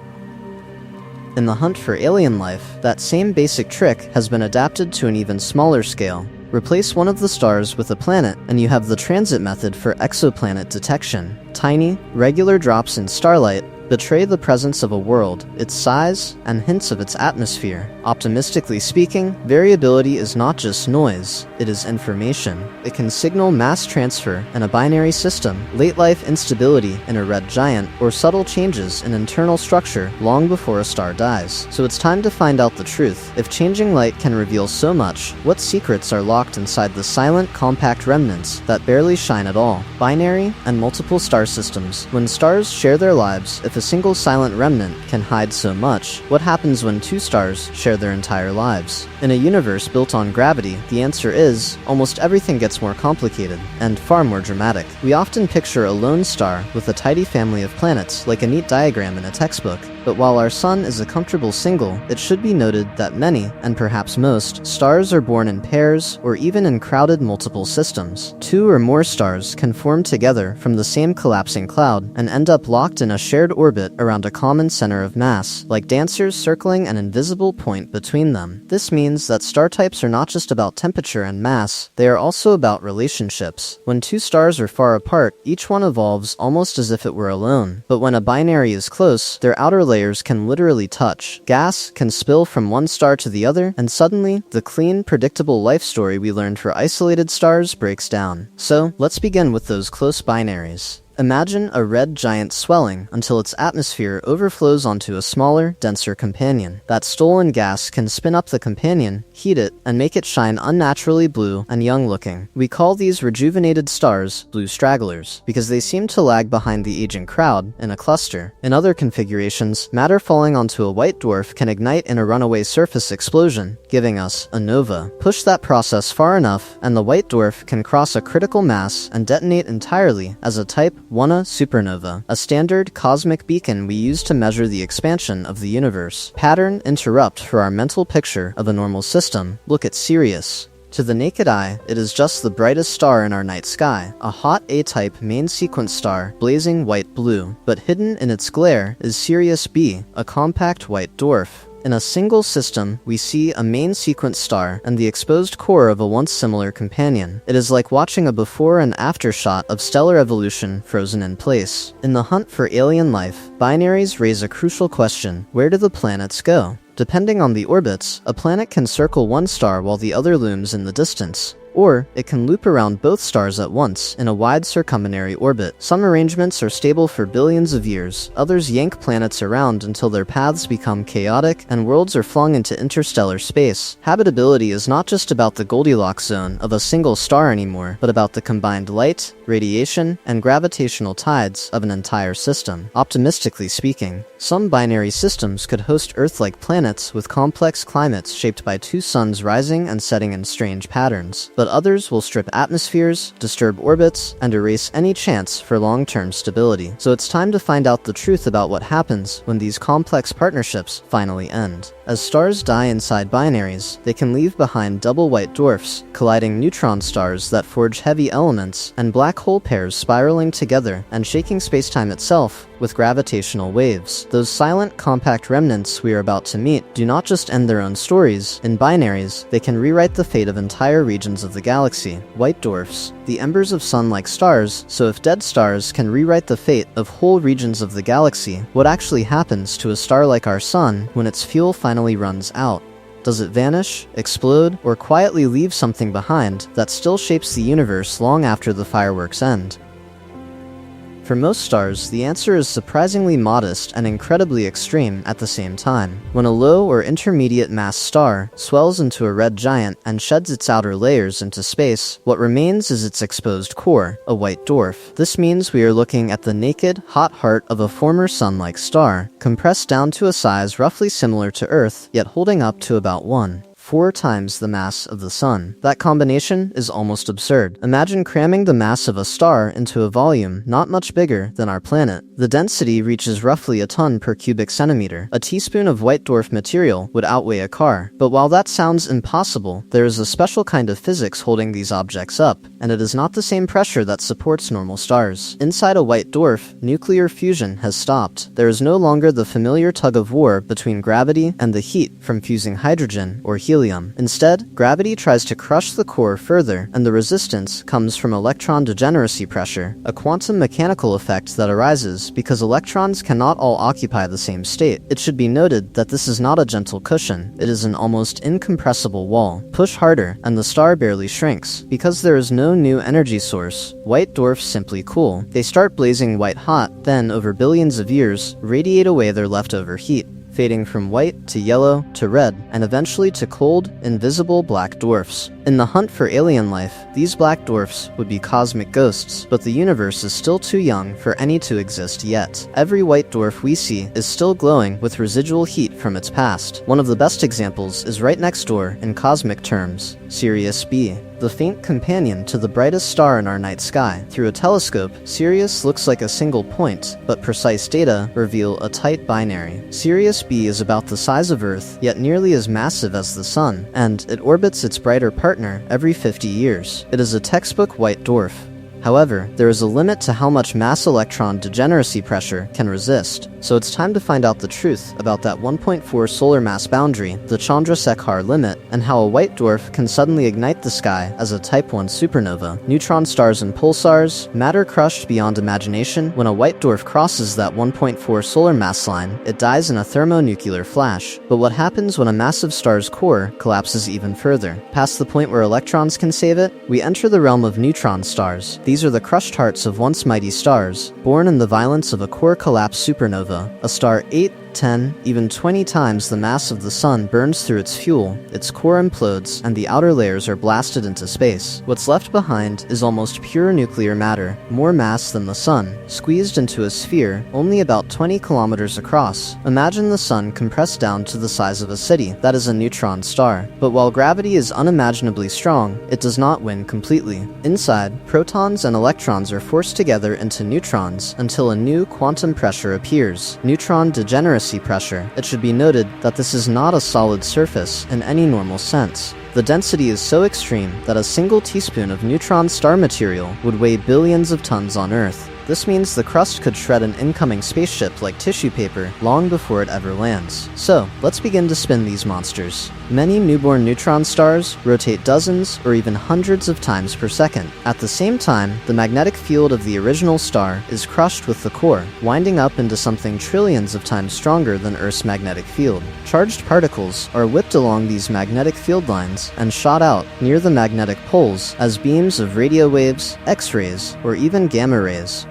S1: In the hunt for alien life, that same basic trick has been adapted to an even smaller scale. Replace one of the stars with a planet, and you have the transit method for exoplanet detection. Tiny, regular drops in starlight betray the presence of a world, its size, and hints of its atmosphere. Optimistically speaking, variability is not just noise, it is information. It can signal mass transfer in a binary system, late-life instability in a red giant, or subtle changes in internal structure long before a star dies. So it's time to find out the truth. If changing light can reveal so much, what secrets are locked inside the silent, compact remnants that barely shine at all? Binary and multiple star systems. When stars share their lives, if a single silent remnant can hide so much, what happens when two stars share their entire lives? In a universe built on gravity, the answer is, almost everything gets more complicated, and far more dramatic. We often picture a lone star with a tidy family of planets like a neat diagram in a textbook. But while our sun is a comfortable single, it should be noted that many, and perhaps most, stars are born in pairs or even in crowded multiple systems. Two or more stars can form together from the same collapsing cloud and end up locked in a shared orbit around a common center of mass, like dancers circling an invisible point between them. This means that star types are not just about temperature and mass, they are also about relationships. When two stars are far apart, each one evolves almost as if it were alone. But when a binary is close, their outer layers can literally touch. Gas can spill from one star to the other, and suddenly, the clean, predictable life story we learned for isolated stars breaks down. So, let's begin with those close binaries. Imagine a red giant swelling until its atmosphere overflows onto a smaller, denser companion. That stolen gas can spin up the companion, heat it, and make it shine unnaturally blue and young-looking. We call these rejuvenated stars blue stragglers, because they seem to lag behind the aging crowd in a cluster. In other configurations, matter falling onto a white dwarf can ignite in a runaway surface explosion, giving us a nova. Push that process far enough, and the white dwarf can cross a critical mass and detonate entirely as a Type 1a supernova, a standard cosmic beacon we use to measure the expansion of the universe. Pattern interrupt for our mental picture of a normal system. Look at Sirius. To the naked eye, it is just the brightest star in our night sky, a hot A-type main sequence star blazing white-blue. But hidden in its glare is Sirius B, a compact white dwarf. In a single system, we see a main sequence star and the exposed core of a once similar companion. It is like watching a before and after shot of stellar evolution frozen in place. In the hunt for alien life, binaries raise a crucial question: where do the planets go? Depending on the orbits, a planet can circle one star while the other looms in the distance. Or, it can loop around both stars at once in a wide circumminary orbit. Some arrangements are stable for billions of years, others yank planets around until their paths become chaotic and worlds are flung into interstellar space. Habitability is not just about the Goldilocks zone of a single star anymore, but about the combined light, radiation, and gravitational tides of an entire system. Optimistically speaking, some binary systems could host Earth-like planets with complex climates shaped by two suns rising and setting in strange patterns. But others will strip atmospheres, disturb orbits, and erase any chance for long-term stability. So it's time to find out the truth about what happens when these complex partnerships finally end. As stars die inside binaries, they can leave behind double white dwarfs, colliding neutron stars that forge heavy elements, and black hole pairs spiraling together and shaking spacetime itself with gravitational waves. Those silent, compact remnants we are about to meet do not just end their own stories. In binaries, they can rewrite the fate of entire regions of the galaxy. White dwarfs, the embers of sun-like stars, so if dead stars can rewrite the fate of whole regions of the galaxy, what actually happens to a star like our sun when its fuel finally runs out? Does it vanish, explode, or quietly leave something behind that still shapes the universe long after the fireworks end? For most stars, the answer is surprisingly modest and incredibly extreme at the same time. When a low or intermediate mass star swells into a red giant and sheds its outer layers into space, what remains is its exposed core, a white dwarf. This means we are looking at the naked, hot heart of a former sun-like star, compressed down to a size roughly similar to Earth, yet holding up to about 1/4 4 times the mass of the Sun. That combination is almost absurd. Imagine cramming the mass of a star into a volume not much bigger than our planet. The density reaches roughly a ton per cubic centimeter. A teaspoon of white dwarf material would outweigh a car. But while that sounds impossible, there is a special kind of physics holding these objects up, and it is not the same pressure that supports normal stars. Inside a white dwarf, nuclear fusion has stopped. There is no longer the familiar tug of war between gravity and the heat from fusing hydrogen or helium. Instead, gravity tries to crush the core further, and the resistance comes from electron degeneracy pressure, a quantum mechanical effect that arises because electrons cannot all occupy the same state. It should be noted that this is not a gentle cushion, it is an almost incompressible wall. Push harder, and the star barely shrinks. Because there is no new energy source, white dwarfs simply cool. They start blazing white hot, then, over billions of years, radiate away their leftover heat, fading from white to yellow to red, and eventually to cold, invisible black dwarfs. In the hunt for alien life, these black dwarfs would be cosmic ghosts, but the universe is still too young for any to exist yet. Every white dwarf we see is still glowing with residual heat from its past. One of the best examples is right next door in cosmic terms, Sirius B, the faint companion to the brightest star in our night sky. Through a telescope, Sirius looks like a single point, but precise data reveal a tight binary. Sirius B is about the size of Earth, yet nearly as massive as the Sun, and it orbits its brighter partner every 50 years. It is a textbook white dwarf. However, there is a limit to how much mass electron degeneracy pressure can resist, so it's time to find out the truth about that 1.4 solar mass boundary, the Chandrasekhar limit, and how a white dwarf can suddenly ignite the sky as a Type 1 supernova. Neutron stars and pulsars, matter crushed beyond imagination. When a white dwarf crosses that 1.4 solar mass line, it dies in a thermonuclear flash. But what happens when a massive star's core collapses even further? Past the point where electrons can save it, we enter the realm of neutron stars. These are the crushed hearts of once mighty stars, born in the violence of a core collapse supernova. A star 8, 10, even 20 times the mass of the Sun burns through its fuel, its core implodes, and the outer layers are blasted into space. What's left behind is almost pure nuclear matter, more mass than the Sun, squeezed into a sphere only about 20 kilometers across. Imagine the Sun compressed down to the size of a city. That is a neutron star. But while gravity is unimaginably strong, it does not win completely. Inside, protons and electrons are forced together into neutrons until a new quantum pressure appears, neutron degeneracy pressure. It should be noted that this is not a solid surface in any normal sense. The density is so extreme that a single teaspoon of neutron star material would weigh billions of tons on Earth. This means the crust could shred an incoming spaceship like tissue paper long before it ever lands. So, let's begin to spin these monsters. Many newborn neutron stars rotate dozens or even hundreds of times per second. At the same time, the magnetic field of the original star is crushed with the core, winding up into something trillions of times stronger than Earth's magnetic field. Charged particles are whipped along these magnetic field lines and shot out near the magnetic poles as beams of radio waves, X-rays, or even gamma rays.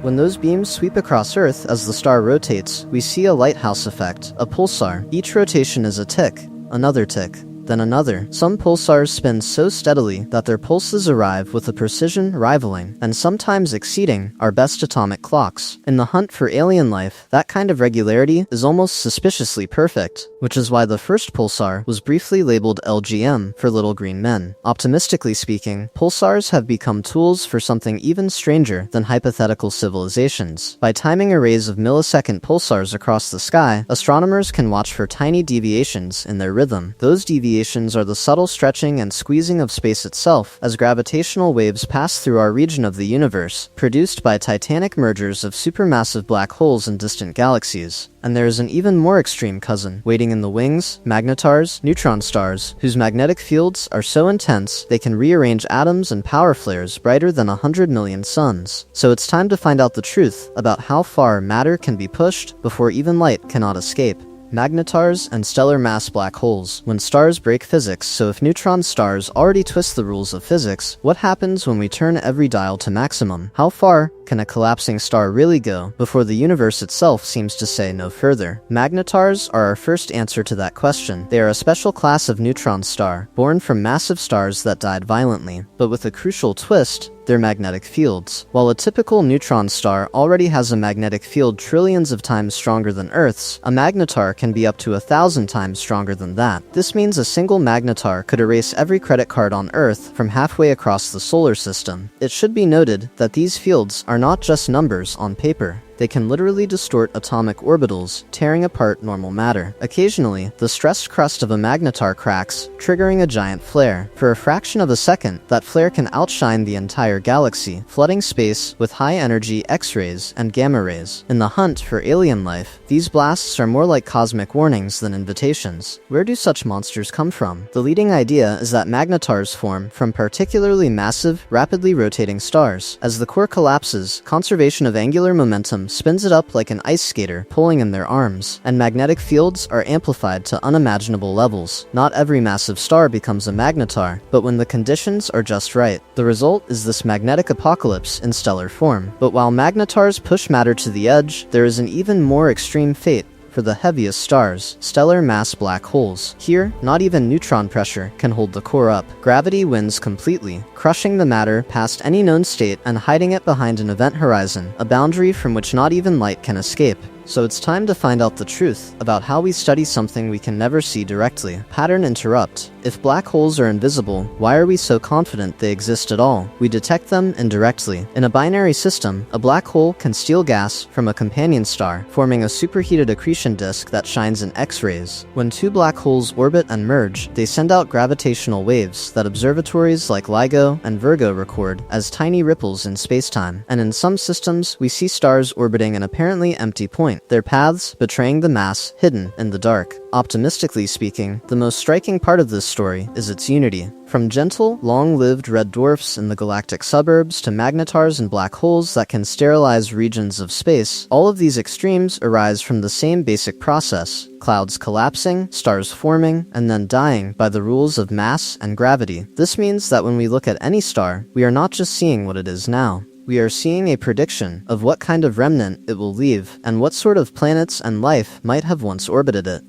S1: When those beams sweep across Earth as the star rotates, we see a lighthouse effect, a pulsar. Each rotation is a tick, another tick, then another. Some pulsars spin so steadily that their pulses arrive with a precision rivaling, and sometimes exceeding, our best atomic clocks. In the hunt for alien life, that kind of regularity is almost suspiciously perfect, which is why the first pulsar was briefly labeled LGM for Little Green Men. Optimistically speaking, pulsars have become tools for something even stranger than hypothetical civilizations. By timing arrays of millisecond pulsars across the sky, astronomers can watch for tiny deviations in their rhythm. Those deviations are the subtle stretching and squeezing of space itself as gravitational waves pass through our region of the universe, produced by titanic mergers of supermassive black holes in distant galaxies. And there is an even more extreme cousin waiting in the wings, magnetars, neutron stars, whose magnetic fields are so intense they can rearrange atoms and power flares brighter than 100 million suns. So it's time to find out the truth about how far matter can be pushed before even light cannot escape. Magnetars and stellar mass black holes. When stars break physics, so if neutron stars already twist the rules of physics, what happens when we turn every dial to maximum? How far can a collapsing star really go before the universe itself seems to say no further? Magnetars are our first answer to that question. They are a special class of neutron star, born from massive stars that died violently, but with a crucial twist: their magnetic fields. While a typical neutron star already has a magnetic field trillions of times stronger than Earth's, a magnetar can be up to 1,000 times stronger than that. This means a single magnetar could erase every credit card on Earth from halfway across the solar system. It should be noted that these fields are not just numbers on paper. They can literally distort atomic orbitals, tearing apart normal matter. Occasionally, the stressed crust of a magnetar cracks, triggering a giant flare. For a fraction of a second, that flare can outshine the entire galaxy, flooding space with high-energy X-rays and gamma rays. In the hunt for alien life, these blasts are more like cosmic warnings than invitations. Where do such monsters come from? The leading idea is that magnetars form from particularly massive, rapidly rotating stars. As the core collapses, conservation of angular momentum spins it up like an ice skater pulling in their arms, and magnetic fields are amplified to unimaginable levels. Not every massive star becomes a magnetar, but when the conditions are just right, the result is this magnetic apocalypse in stellar form. But while magnetars push matter to the edge, there is an even more extreme fate for the heaviest stars, stellar mass black holes. Here, not even neutron pressure can hold the core up. Gravity wins completely, crushing the matter past any known state and hiding it behind an event horizon, a boundary from which not even light can escape. So it's time to find out the truth about how we study something we can never see directly. Pattern interrupt. If black holes are invisible, why are we so confident they exist at all? We detect them indirectly. In a binary system, a black hole can steal gas from a companion star, forming a superheated accretion disk that shines in X-rays. When two black holes orbit and merge, they send out gravitational waves that observatories like LIGO and Virgo record as tiny ripples in spacetime. And in some systems, we see stars orbiting an apparently empty point, their paths betraying the mass hidden in the dark. Optimistically speaking, the most striking part of this story is its unity. From gentle, long-lived red dwarfs in the galactic suburbs to magnetars and black holes that can sterilize regions of space, all of these extremes arise from the same basic process: clouds collapsing, stars forming, and then dying by the rules of mass and gravity. This means that when we look at any star, we are not just seeing what it is now. We are seeing a prediction of what kind of remnant it will leave, and what sort of planets and life might have once orbited it.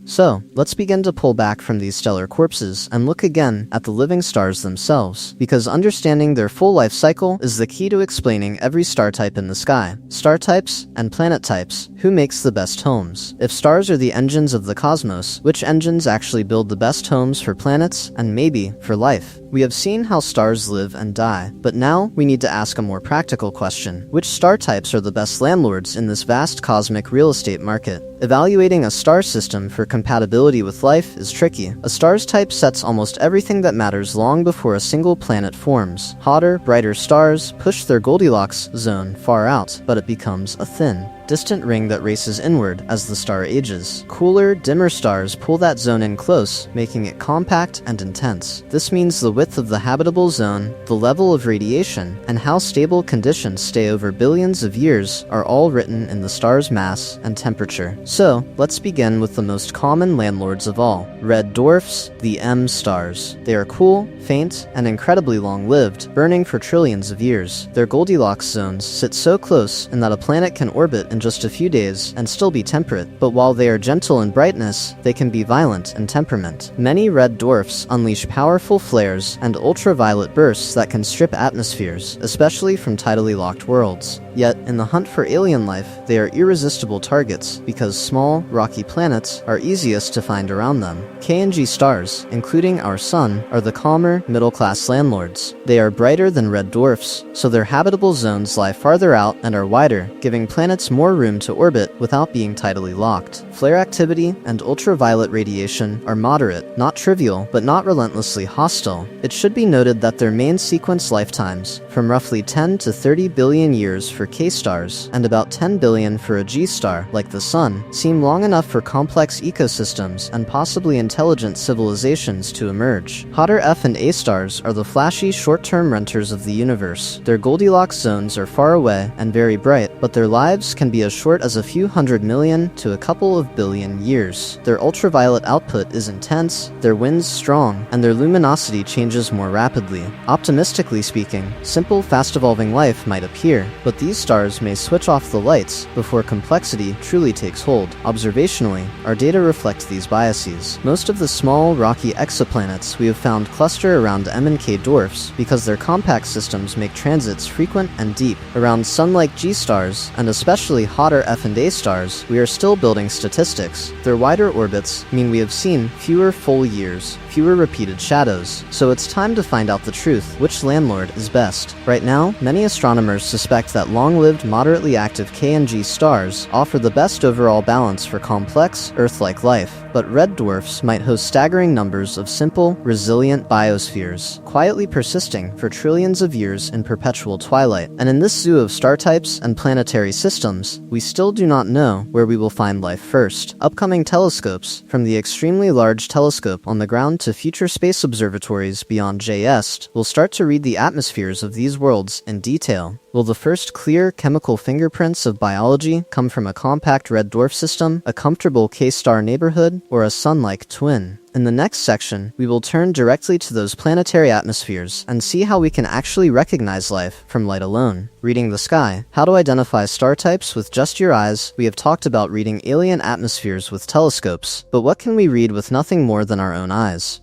S1: So, let's begin to pull back from these stellar corpses and look again at the living stars themselves, because understanding their full life cycle is the key to explaining every star type in the sky. Star types and planet types. Who makes the best homes? If stars are the engines of the cosmos, which engines actually build the best homes for planets and maybe for life? We have seen how stars live and die, but now we need to ask a more practical question. Which star types are the best landlords in this vast cosmic real estate market? Evaluating a star system for compatibility with life is tricky. A star's type sets almost everything that matters long before a single planet forms. Hotter, brighter stars push their Goldilocks zone far out, but it becomes a thin, distant ring that races inward as the star ages. Cooler, dimmer stars pull that zone in close, making it compact and intense. This means the width of the habitable zone, the level of radiation, and how stable conditions stay over billions of years are all written in the star's mass and temperature. So, let's begin with the most common landlords of all: red dwarfs, the M stars. They are cool, faint, and incredibly long-lived, burning for trillions of years. Their Goldilocks zones sit so close in that a planet can orbit in just a few days and still be temperate, but while they are gentle in brightness, they can be violent in temperament. Many red dwarfs unleash powerful flares and ultraviolet bursts that can strip atmospheres, especially from tidally locked worlds. Yet, in the hunt for alien life, they are irresistible targets because small, rocky planets are easiest to find around them. K and G stars, including our Sun, are the calmer, middle-class landlords. They are brighter than red dwarfs, so their habitable zones lie farther out and are wider, giving planets more room to orbit without being tidally locked. Flare activity and ultraviolet radiation are moderate, not trivial, but not relentlessly hostile. It should be noted that their main sequence lifetimes, from roughly 10 to 30 billion years for K stars, and about 10 billion for a G star, like the Sun, seem long enough for complex ecosystems and possibly intelligent civilizations to emerge. Hotter F and A stars are the flashy, short-term renters of the universe. Their Goldilocks zones are far away and very bright, but their lives can be as short as a few 100 million to a couple of billion years. Their ultraviolet output is intense, their winds strong, and their luminosity changes more rapidly. Optimistically speaking, simple, fast-evolving life might appear, but these stars may switch off the lights before complexity truly takes hold. Observationally, our data reflect these biases. Most of the small, rocky exoplanets we have found cluster around M and K dwarfs because their compact systems make transits frequent and deep. Around sun-like G stars, and especially hotter F and A stars, we are still building statistics. Their wider orbits mean we have seen fewer full years, fewer repeated shadows. So it's time to find out the truth. Which landlord is best? Right now, many astronomers suspect that long-lived, moderately active K and G stars offer the best overall balance for complex, Earth-like life. But red dwarfs might host staggering numbers of simple, resilient biospheres, quietly persisting for trillions of years in perpetual twilight. And in this zoo of star types and planetary systems, we still do not know where we will find life first. Upcoming telescopes, from the extremely large telescope on the ground to future space observatories beyond JEST, will start to read the atmospheres of these worlds in detail. Will the first clear chemical fingerprints of biology come from a compact red dwarf system, a comfortable K-star neighborhood, or a sun-like twin? In the next section, we will turn directly to those planetary atmospheres and see how we can actually recognize life from light alone. Reading the sky. How to identify star types with just your eyes. We have talked about reading alien atmospheres with telescopes, but what can we read with nothing more than our own eyes?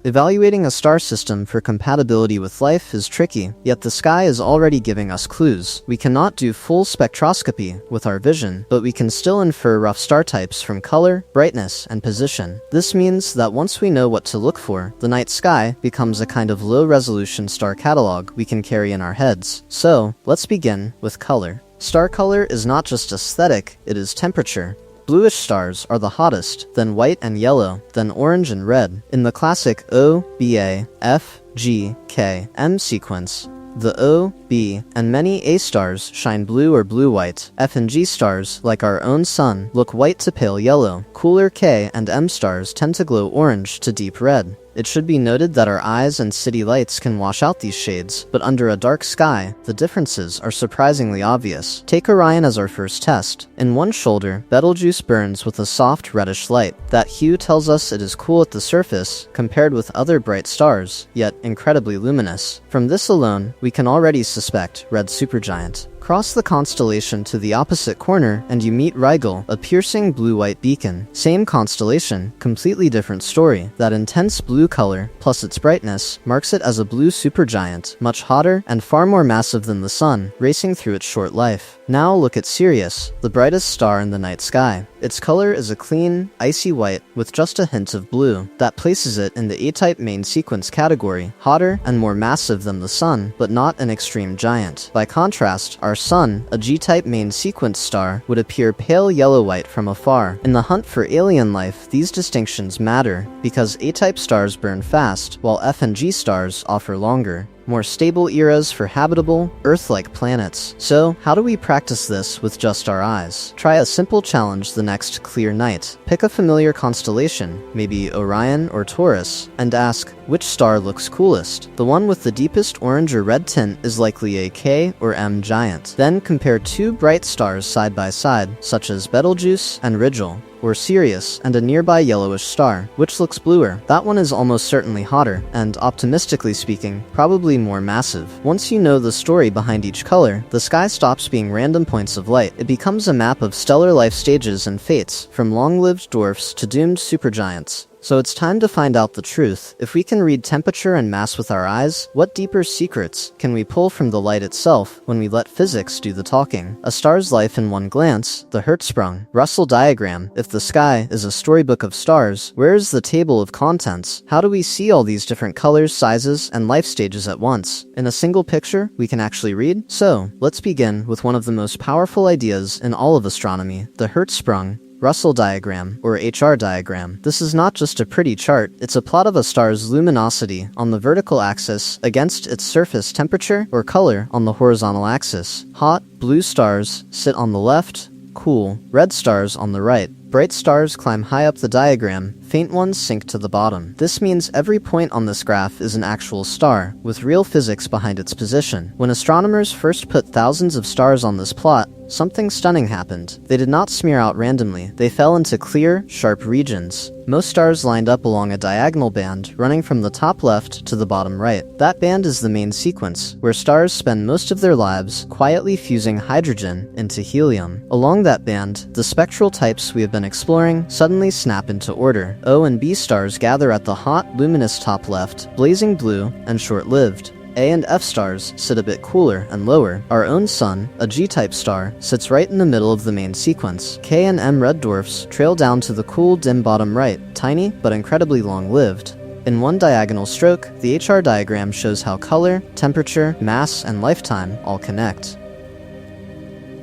S1: Evaluating a star system for compatibility with life is tricky, yet the sky is already giving us clues. We cannot do full spectroscopy with our vision, but we can still infer rough star types from color, brightness, and position. This means that once we know what to look for, the night sky becomes a kind of low-resolution star catalog we can carry in our heads. So, let's begin with color. Star color is not just aesthetic, it is temperature. Bluish stars are the hottest, then white and yellow, then orange and red. In the classic O, BA, F, G, K, M sequence, the O, B, and many A stars shine blue or blue-white. F and G stars, like our own sun, look white to pale yellow. Cooler K and M stars tend to glow orange to deep red. It should be noted that our eyes and city lights can wash out these shades, but under a dark sky, the differences are surprisingly obvious. Take Orion as our first test. In one shoulder, Betelgeuse burns with a soft reddish light. That hue tells us it is cool at the surface, compared with other bright stars, yet incredibly luminous. From this alone, we can already suspect red supergiant. Cross the constellation to the opposite corner and you meet Rigel, a piercing blue-white beacon. Same constellation, completely different story. That intense blue color, plus its brightness, marks it as a blue supergiant, much hotter and far more massive than the sun, racing through its short life. Now look at Sirius, the brightest star in the night sky. Its color is a clean, icy white with just a hint of blue. That places it in the A-type main sequence category, hotter and more massive than the sun, but not an extreme giant. By contrast, our sun, a G-type main sequence star, would appear pale yellow-white from afar. In the hunt for alien life, these distinctions matter, because A-type stars burn fast, while F and G stars offer longer, more stable eras for habitable, Earth-like planets. So, how do we practice this with just our eyes? Try a simple challenge the next clear night. Pick a familiar constellation, maybe Orion or Taurus, and ask, which star looks coolest? The one with the deepest orange or red tint is likely a K or M giant. Then compare two bright stars side by side, such as Betelgeuse and Rigel, or Sirius and a nearby yellowish star. Which looks bluer? That one is almost certainly hotter, and optimistically speaking, probably more massive. Once you know the story behind each color, the sky stops being random points of light. It becomes a map of stellar life stages and fates, from long-lived dwarfs to doomed supergiants. So it's time to find out the truth. If we can read temperature and mass with our eyes, what deeper secrets can we pull from the light itself when we let physics do the talking? A star's life in one glance, the Hertzsprung Russell diagram. If the sky is a storybook of stars, where is the table of contents? How do we see all these different colors, sizes, and life stages at once? In a single picture we can actually read? So, let's begin with one of the most powerful ideas in all of astronomy, the Hertzsprung Russell diagram, or HR diagram. This is not just a pretty chart, it's a plot of a star's luminosity on the vertical axis against its surface temperature or color on the horizontal axis. Hot, blue stars sit on the left, cool, red stars on the right. Bright stars climb high up the diagram, faint ones sink to the bottom. This means every point on this graph is an actual star, with real physics behind its position. When astronomers first put thousands of stars on this plot, something stunning happened. They did not smear out randomly. They fell into clear, sharp regions. Most stars lined up along a diagonal band, running from the top left to the bottom right. That band is the main sequence, where stars spend most of their lives quietly fusing hydrogen into helium. Along that band, the spectral types we have been exploring suddenly snap into order. O and B stars gather at the hot, luminous top left, blazing blue and short-lived. A and F stars sit a bit cooler and lower. Our own sun, a G-type star, sits right in the middle of the main sequence. K and M red dwarfs trail down to the cool, dim bottom right, tiny but incredibly long-lived. In one diagonal stroke, the HR diagram shows how color, temperature, mass, and lifetime all connect.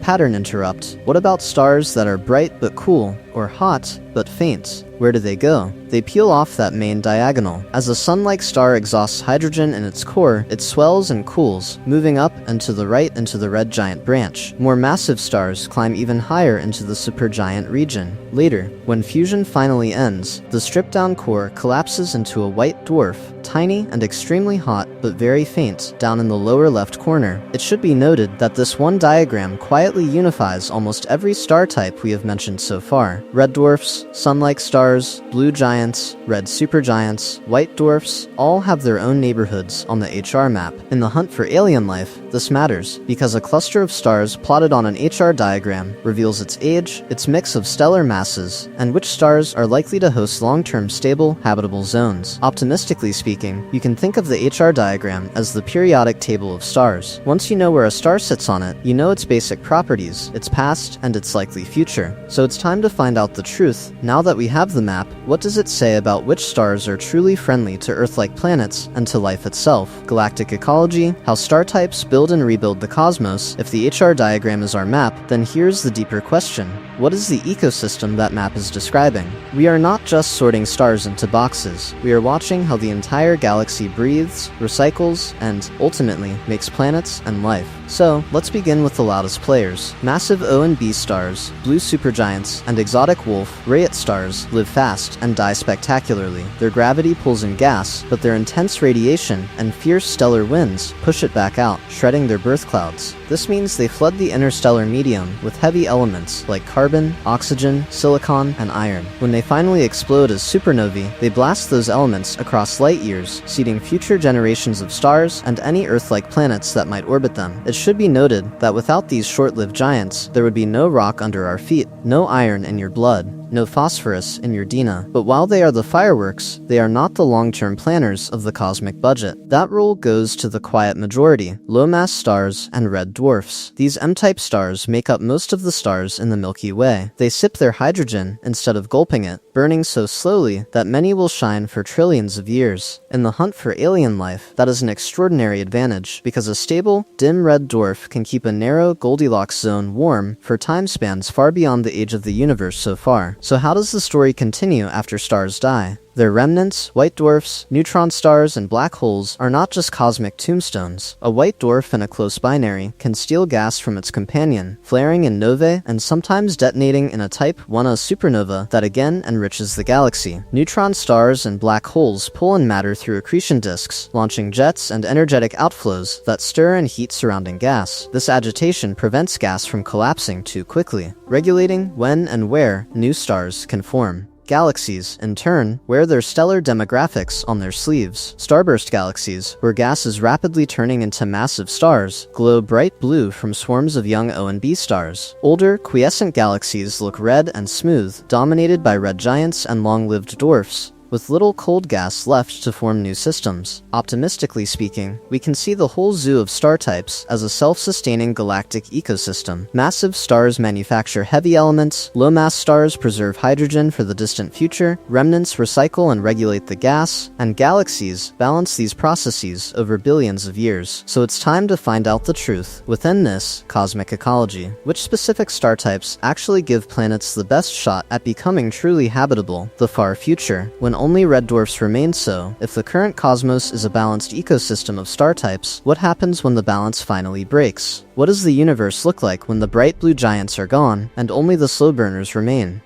S1: Pattern interrupt. What about stars that are bright but cool, or hot but faint? Where do they go? They peel off that main diagonal. As a sun-like star exhausts hydrogen in its core, it swells and cools, moving up and to the right into the red giant branch. More massive stars climb even higher into the supergiant region. Later, when fusion finally ends, the stripped-down core collapses into a white dwarf, tiny and extremely hot but very faint, down in the lower left corner. It should be noted that this one diagram quietly unifies almost every star type we have mentioned so far. Red dwarfs, sun-like stars, blue giants, red supergiants, white dwarfs, all have their own neighborhoods on the HR map. In the hunt for alien life, this matters, because a cluster of stars plotted on an HR diagram reveals its age, its mix of stellar masses, and which stars are likely to host long-term stable, habitable zones. Optimistically speaking, you can think of the HR diagram as the periodic table of stars. Once you know where a star sits on it, you know its basic properties, its past, and its likely future. So it's time to find out the truth. Now that we have the map, what does it say about which stars are truly friendly to Earth-like planets and to life itself? Galactic ecology, how star types build and rebuild the cosmos. If the HR diagram is our map, then here's the deeper question. What is the ecosystem that map is describing? We are not just sorting stars into boxes. We are watching how the entire galaxy breathes, recycles, and, ultimately, makes planets and life. So, let's begin with the loudest players. Massive O and B stars, blue supergiants, and exotic wolf, Rayet stars live fast and die spectacularly. Their gravity pulls in gas, but their intense radiation and fierce stellar winds push it back out, shredding their birth clouds. This means they flood the interstellar medium with heavy elements like carbon, oxygen, silicon, and iron. When they finally explode as supernovae, they blast those elements across light years, seeding future generations of stars and any Earth-like planets that might orbit them. It should be noted that without these short-lived giants, there would be no rock under our feet, no iron in your blood, no phosphorus in your DNA. But while they are the fireworks, they are not the long-term planners of the cosmic budget. That role goes to the quiet majority, low-mass stars and red dwarfs. These M-type stars make up most of the stars in the Milky Way. They sip their hydrogen instead of gulping it, burning so slowly that many will shine for trillions of years. In the hunt for alien life, that is an extraordinary advantage, because a stable, dim red dwarf can keep a narrow Goldilocks zone warm for time spans far beyond the age of the universe so far. So how does the story continue after stars die? Their remnants, white dwarfs, neutron stars, and black holes are not just cosmic tombstones. A white dwarf in a close binary can steal gas from its companion, flaring in novae and sometimes detonating in a Type 1a supernova that again enriches the galaxy. Neutron stars and black holes pull in matter through accretion disks, launching jets and energetic outflows that stir and heat surrounding gas. This agitation prevents gas from collapsing too quickly, regulating when and where new stars can form. Galaxies, in turn, wear their stellar demographics on their sleeves. Starburst galaxies, where gas is rapidly turning into massive stars, glow bright blue from swarms of young O and B stars. Older, quiescent galaxies look red and smooth, dominated by red giants and long-lived dwarfs, with little cold gas left to form new systems. Optimistically speaking, we can see the whole zoo of star types as a self-sustaining galactic ecosystem. Massive stars manufacture heavy elements, low-mass stars preserve hydrogen for the distant future, remnants recycle and regulate the gas, and galaxies balance these processes over billions of years. So it's time to find out the truth. Within this cosmic ecology, which specific star types actually give planets the best shot at becoming truly habitable? The far future, when only red dwarfs remain so, if the current cosmos is a balanced ecosystem of star types, what happens when the balance finally breaks? What does the universe look like when the bright blue giants are gone, and only the slow burners remain?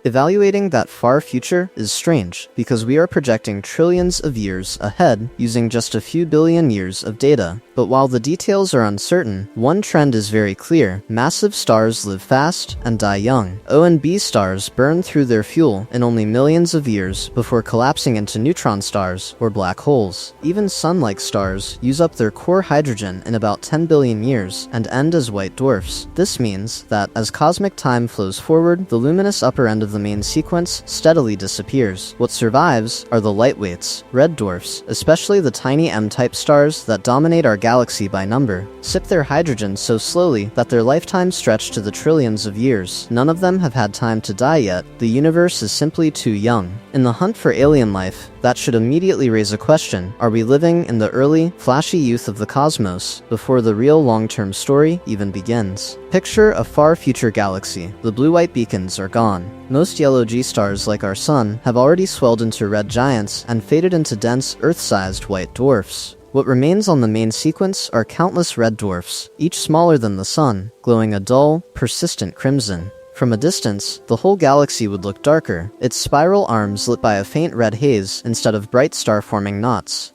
S1: Evaluating that far future is strange, because we are projecting trillions of years ahead using just a few billion years of data. But while the details are uncertain, one trend is very clear. Massive stars live fast and die young. O and B stars burn through their fuel in only millions of years before collapsing into neutron stars or black holes. Even sun-like stars use up their core hydrogen in about 10 billion years and end as white dwarfs. This means that as cosmic time flows forward, the luminous upper end of the main sequence steadily disappears. What survives are the lightweights, red dwarfs, especially the tiny M-type stars that dominate our galaxy by number, sip their hydrogen so slowly that their lifetimes stretch to the trillions of years. None of them have had time to die yet. The universe is simply too young. In the hunt for alien life, that should immediately raise a question. Are we living in the early, flashy youth of the cosmos before the real long-term story even begins? Picture a far future galaxy. The blue-white beacons are gone. Most yellow G-stars like our sun have already swelled into red giants and faded into dense, Earth-sized white dwarfs. What remains on the main sequence are countless red dwarfs, each smaller than the sun, glowing a dull, persistent crimson. From a distance, the whole galaxy would look darker, its spiral arms lit by a faint red haze instead of bright star-forming knots.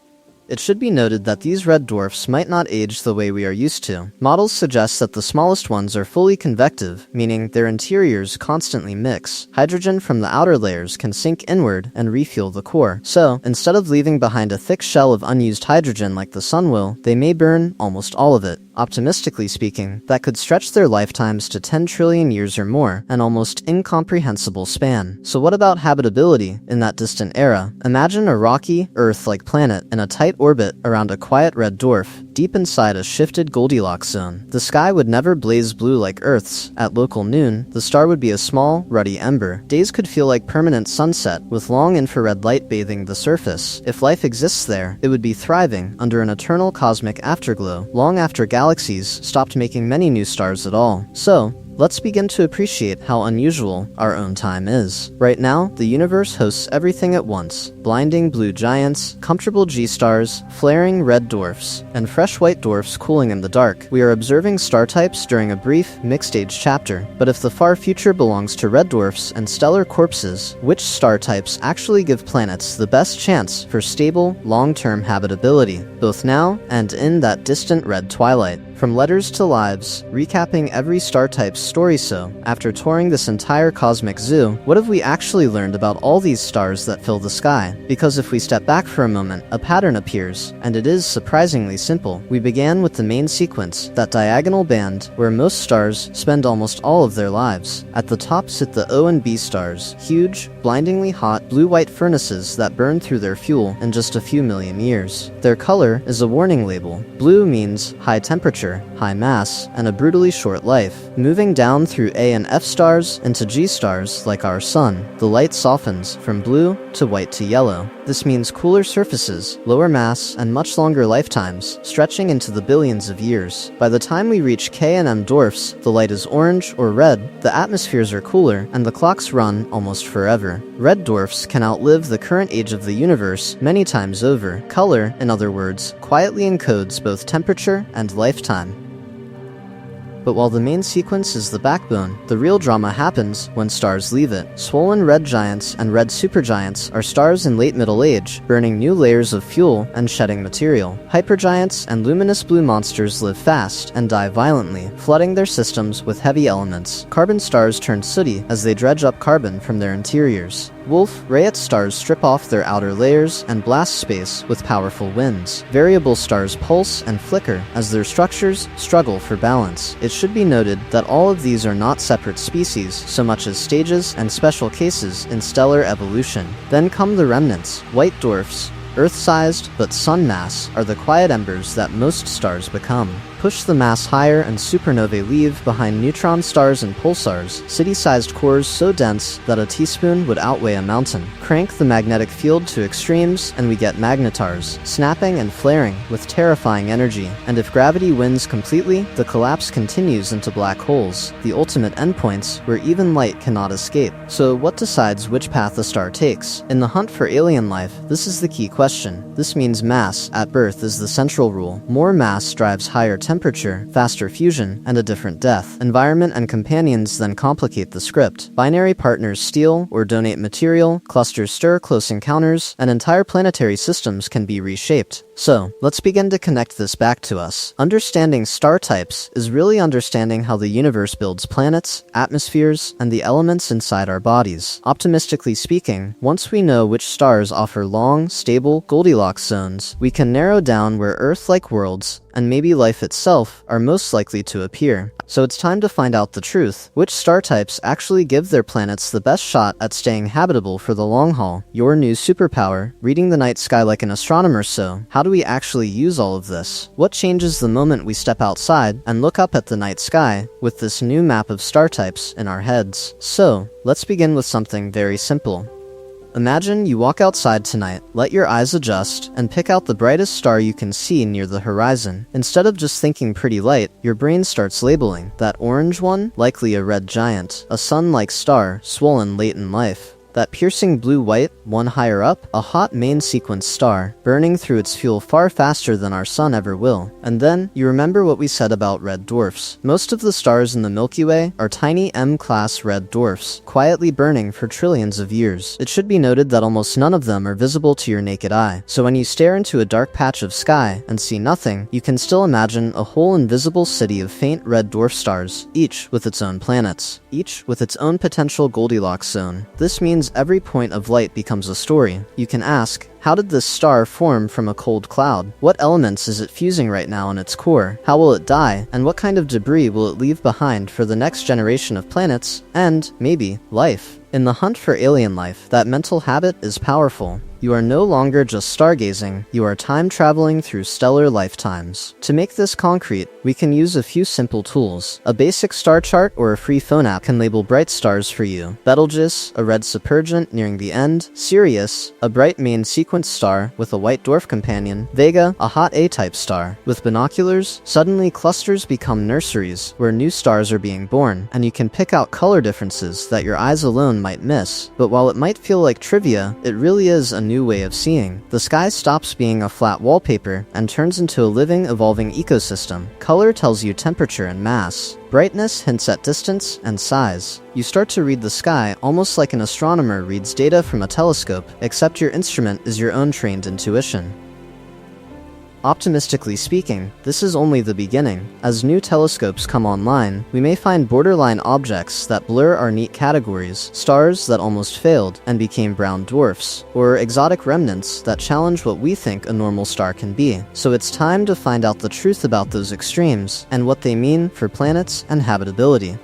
S1: It should be noted that these red dwarfs might not age the way we are used to. Models suggest that the smallest ones are fully convective, meaning their interiors constantly mix. Hydrogen from the outer layers can sink inward and refuel the core. So, instead of leaving behind a thick shell of unused hydrogen like the sun will, they may burn almost all of it. Optimistically speaking, that could stretch their lifetimes to 10 trillion years or more, an almost incomprehensible span. So what about habitability in that distant era? Imagine a rocky, Earth-like planet in a tight orbit around a quiet red dwarf, deep inside a shifted Goldilocks zone. The sky would never blaze blue like Earth's. At local noon, the star would be a small, ruddy ember. Days could feel like permanent sunset, with long infrared light bathing the surface. If life exists there, it would be thriving under an eternal cosmic afterglow, long after galaxies stopped making many new stars at all. So, let's begin to appreciate how unusual our own time is. Right now, the universe hosts everything at once: blinding blue giants, comfortable G-stars, flaring red dwarfs, and fresh white dwarfs cooling in the dark. We are observing star types during a brief, mixed-age chapter. But if the far future belongs to red dwarfs and stellar corpses, which star types actually give planets the best chance for stable, long-term habitability, both now and in that distant red twilight? From letters to lives, recapping every star type's story. So, after touring this entire cosmic zoo, what have we actually learned about all these stars that fill the sky? Because if we step back for a moment, a pattern appears, and it is surprisingly simple. We began with the main sequence, that diagonal band where most stars spend almost all of their lives. At the top sit the O and B stars, huge, blindingly hot, blue-white furnaces that burn through their fuel in just a few million years. Their color is a warning label. Blue means high temperature, high mass, and a brutally short life. Moving down through A and F stars into G stars like our sun, the light softens from blue to white to yellow. This means cooler surfaces, lower mass, and much longer lifetimes, stretching into the billions of years. By the time we reach K and M dwarfs, the light is orange or red, the atmospheres are cooler, and the clocks run almost forever. Red dwarfs can outlive the current age of the universe many times over. Color, in other words, quietly encodes both temperature and lifetime. But while the main sequence is the backbone, the real drama happens when stars leave it. Swollen red giants and red supergiants are stars in late middle age, burning new layers of fuel and shedding material. Hypergiants and luminous blue monsters live fast and die violently, flooding their systems with heavy elements. Carbon stars turn sooty as they dredge up carbon from their interiors. Wolf-Rayet stars strip off their outer layers and blast space with powerful winds. Variable stars pulse and flicker as their structures struggle for balance. It should be noted that all of these are not separate species so much as stages and special cases in stellar evolution. Then come the remnants, white dwarfs. Earth-sized but sun mass are the quiet embers that most stars become. Push the mass higher and supernovae leave behind neutron stars and pulsars, city-sized cores so dense that a teaspoon would outweigh a mountain. Crank the magnetic field to extremes and we get magnetars, snapping and flaring with terrifying energy. And if gravity wins completely, the collapse continues into black holes, the ultimate endpoints where even light cannot escape. So what decides which path a star takes? In the hunt for alien life, this is the key question. This means mass at birth is the central rule. More mass drives higher temperature, faster fusion, and a different death. Environment and companions then complicate the script. Binary partners steal or donate material, clusters stir close encounters, and entire planetary systems can be reshaped. So, let's begin to connect this back to us. Understanding star types is really understanding how the universe builds planets, atmospheres, and the elements inside our bodies. Optimistically speaking, once we know which stars offer long, stable Goldilocks zones, we can narrow down where Earth-like worlds, and maybe life itself, are most likely to appear. So it's time to find out the truth. Which star types actually give their planets the best shot at staying habitable for the long haul? Your new superpower, reading the night sky like an astronomer. So, how do we actually use all of this? What changes the moment we step outside and look up at the night sky with this new map of star types in our heads? So, let's begin with something very simple. Imagine you walk outside tonight, let your eyes adjust, and pick out the brightest star you can see near the horizon. Instead of just thinking pretty light, your brain starts labeling. That orange one? Likely a red giant. A sun-like star, swollen late in life. That piercing blue-white, one higher up, a hot main sequence star, burning through its fuel far faster than our sun ever will. And then, you remember what we said about red dwarfs. Most of the stars in the Milky Way are tiny M-class red dwarfs, quietly burning for trillions of years. It should be noted that almost none of them are visible to your naked eye. So when you stare into a dark patch of sky and see nothing, you can still imagine a whole invisible city of faint red dwarf stars, each with its own planets, each with its own potential Goldilocks zone. This means every point of light becomes a story. You can ask, how did this star form from a cold cloud? What elements is it fusing right now in its core? How will it die? And what kind of debris will it leave behind for the next generation of planets? And, maybe, life. In the hunt for alien life, that mental habit is powerful. You are no longer just stargazing, you are time-traveling through stellar lifetimes. To make this concrete, we can use a few simple tools. A basic star chart or a free phone app can label bright stars for you. Betelgeuse, a red supergent nearing the end. Sirius, a bright main sequence star with a white dwarf companion. Vega, a hot A-type star. With binoculars, suddenly clusters become nurseries where new stars are being born, and you can pick out color differences that your eyes alone might miss. But while it might feel like trivia, it really is a new way of seeing. The sky stops being a flat wallpaper and turns into a living, evolving ecosystem. Color tells you temperature and mass. Brightness hints at distance and size. You start to read the sky almost like an astronomer reads data from a telescope, except your instrument is your own trained intuition. Optimistically speaking, this is only the beginning. As new telescopes come online, we may find borderline objects that blur our neat categories, stars that almost failed and became brown dwarfs, or exotic remnants that challenge what we think a normal star can be. So it's time to find out the truth about those extremes and what they mean for planets and habitability.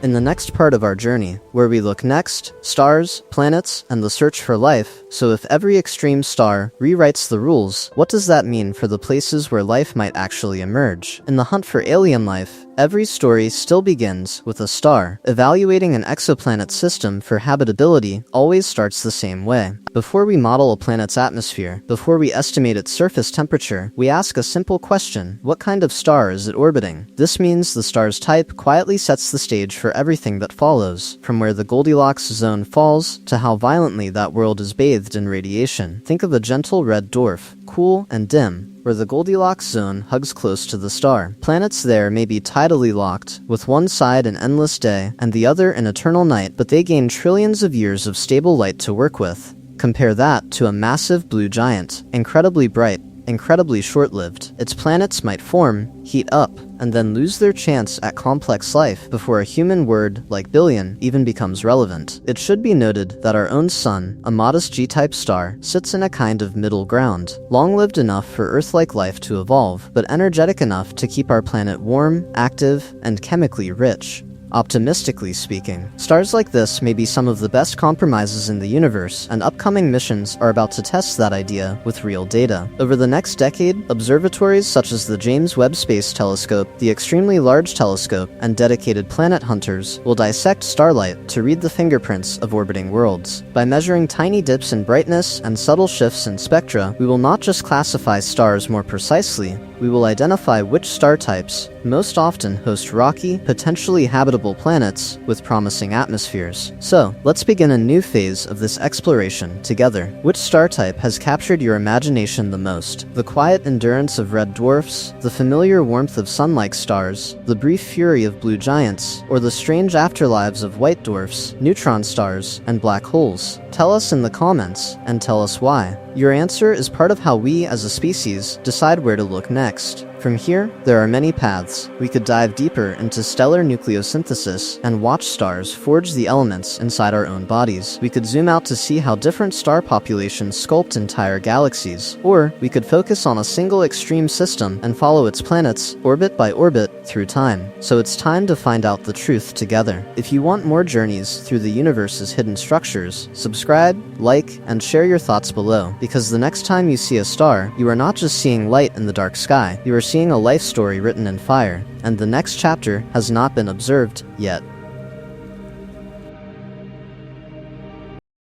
S1: In the next part of our journey, where we look next, stars, planets, and the search for life. So if every extreme star rewrites the rules, what does that mean for the places where life might actually emerge? In the hunt for alien life, every story still begins with a star. Evaluating an exoplanet system for habitability always starts the same way. Before we model a planet's atmosphere, before we estimate its surface temperature, we ask a simple question: what kind of star is it orbiting? This means the star's type quietly sets the stage for everything that follows, from where the Goldilocks zone falls to how violently that world is bathed in radiation. Think of a gentle red dwarf, cool and dim, where the Goldilocks zone hugs close to the star. Planets there may be tidally locked, with one side an endless day and the other an eternal night, but they gain trillions of years of stable light to work with. Compare that to a massive blue giant, incredibly bright, incredibly short-lived. Its planets might form, heat up, and then lose their chance at complex life before a human word like billion even becomes relevant. It should be noted that our own sun, a modest G-type star, sits in a kind of middle ground, long-lived enough for Earth-like life to evolve, but energetic enough to keep our planet warm, active, and chemically rich. Optimistically speaking, stars like this may be some of the best compromises in the universe, and upcoming missions are about to test that idea with real data. Over the next decade, observatories such as the James Webb Space Telescope, the Extremely Large Telescope, and dedicated planet hunters will dissect starlight to read the fingerprints of orbiting worlds. By measuring tiny dips in brightness and subtle shifts in spectra, we will not just classify stars more precisely, we will identify which star types most often host rocky, potentially habitable planets with promising atmospheres. So, let's begin a new phase of this exploration together. Which star type has captured your imagination the most? The quiet endurance of red dwarfs, the familiar warmth of sun-like stars, the brief fury of blue giants, or the strange afterlives of white dwarfs, neutron stars, and black holes? Tell us in the comments, and tell us why. Your answer is part of how we, as a species, decide where to look next. From here, there are many paths. We could dive deeper into stellar nucleosynthesis and watch stars forge the elements inside our own bodies. We could zoom out to see how different star populations sculpt entire galaxies. Or we could focus on a single extreme system and follow its planets, orbit by orbit, through time. So it's time to find out the truth together. If you want more journeys through the universe's hidden structures, subscribe, like, and share your thoughts below. Because the next time you see a star, you are not just seeing light in the dark sky, you are seeing a life story written in fire, and the next chapter has not been observed yet.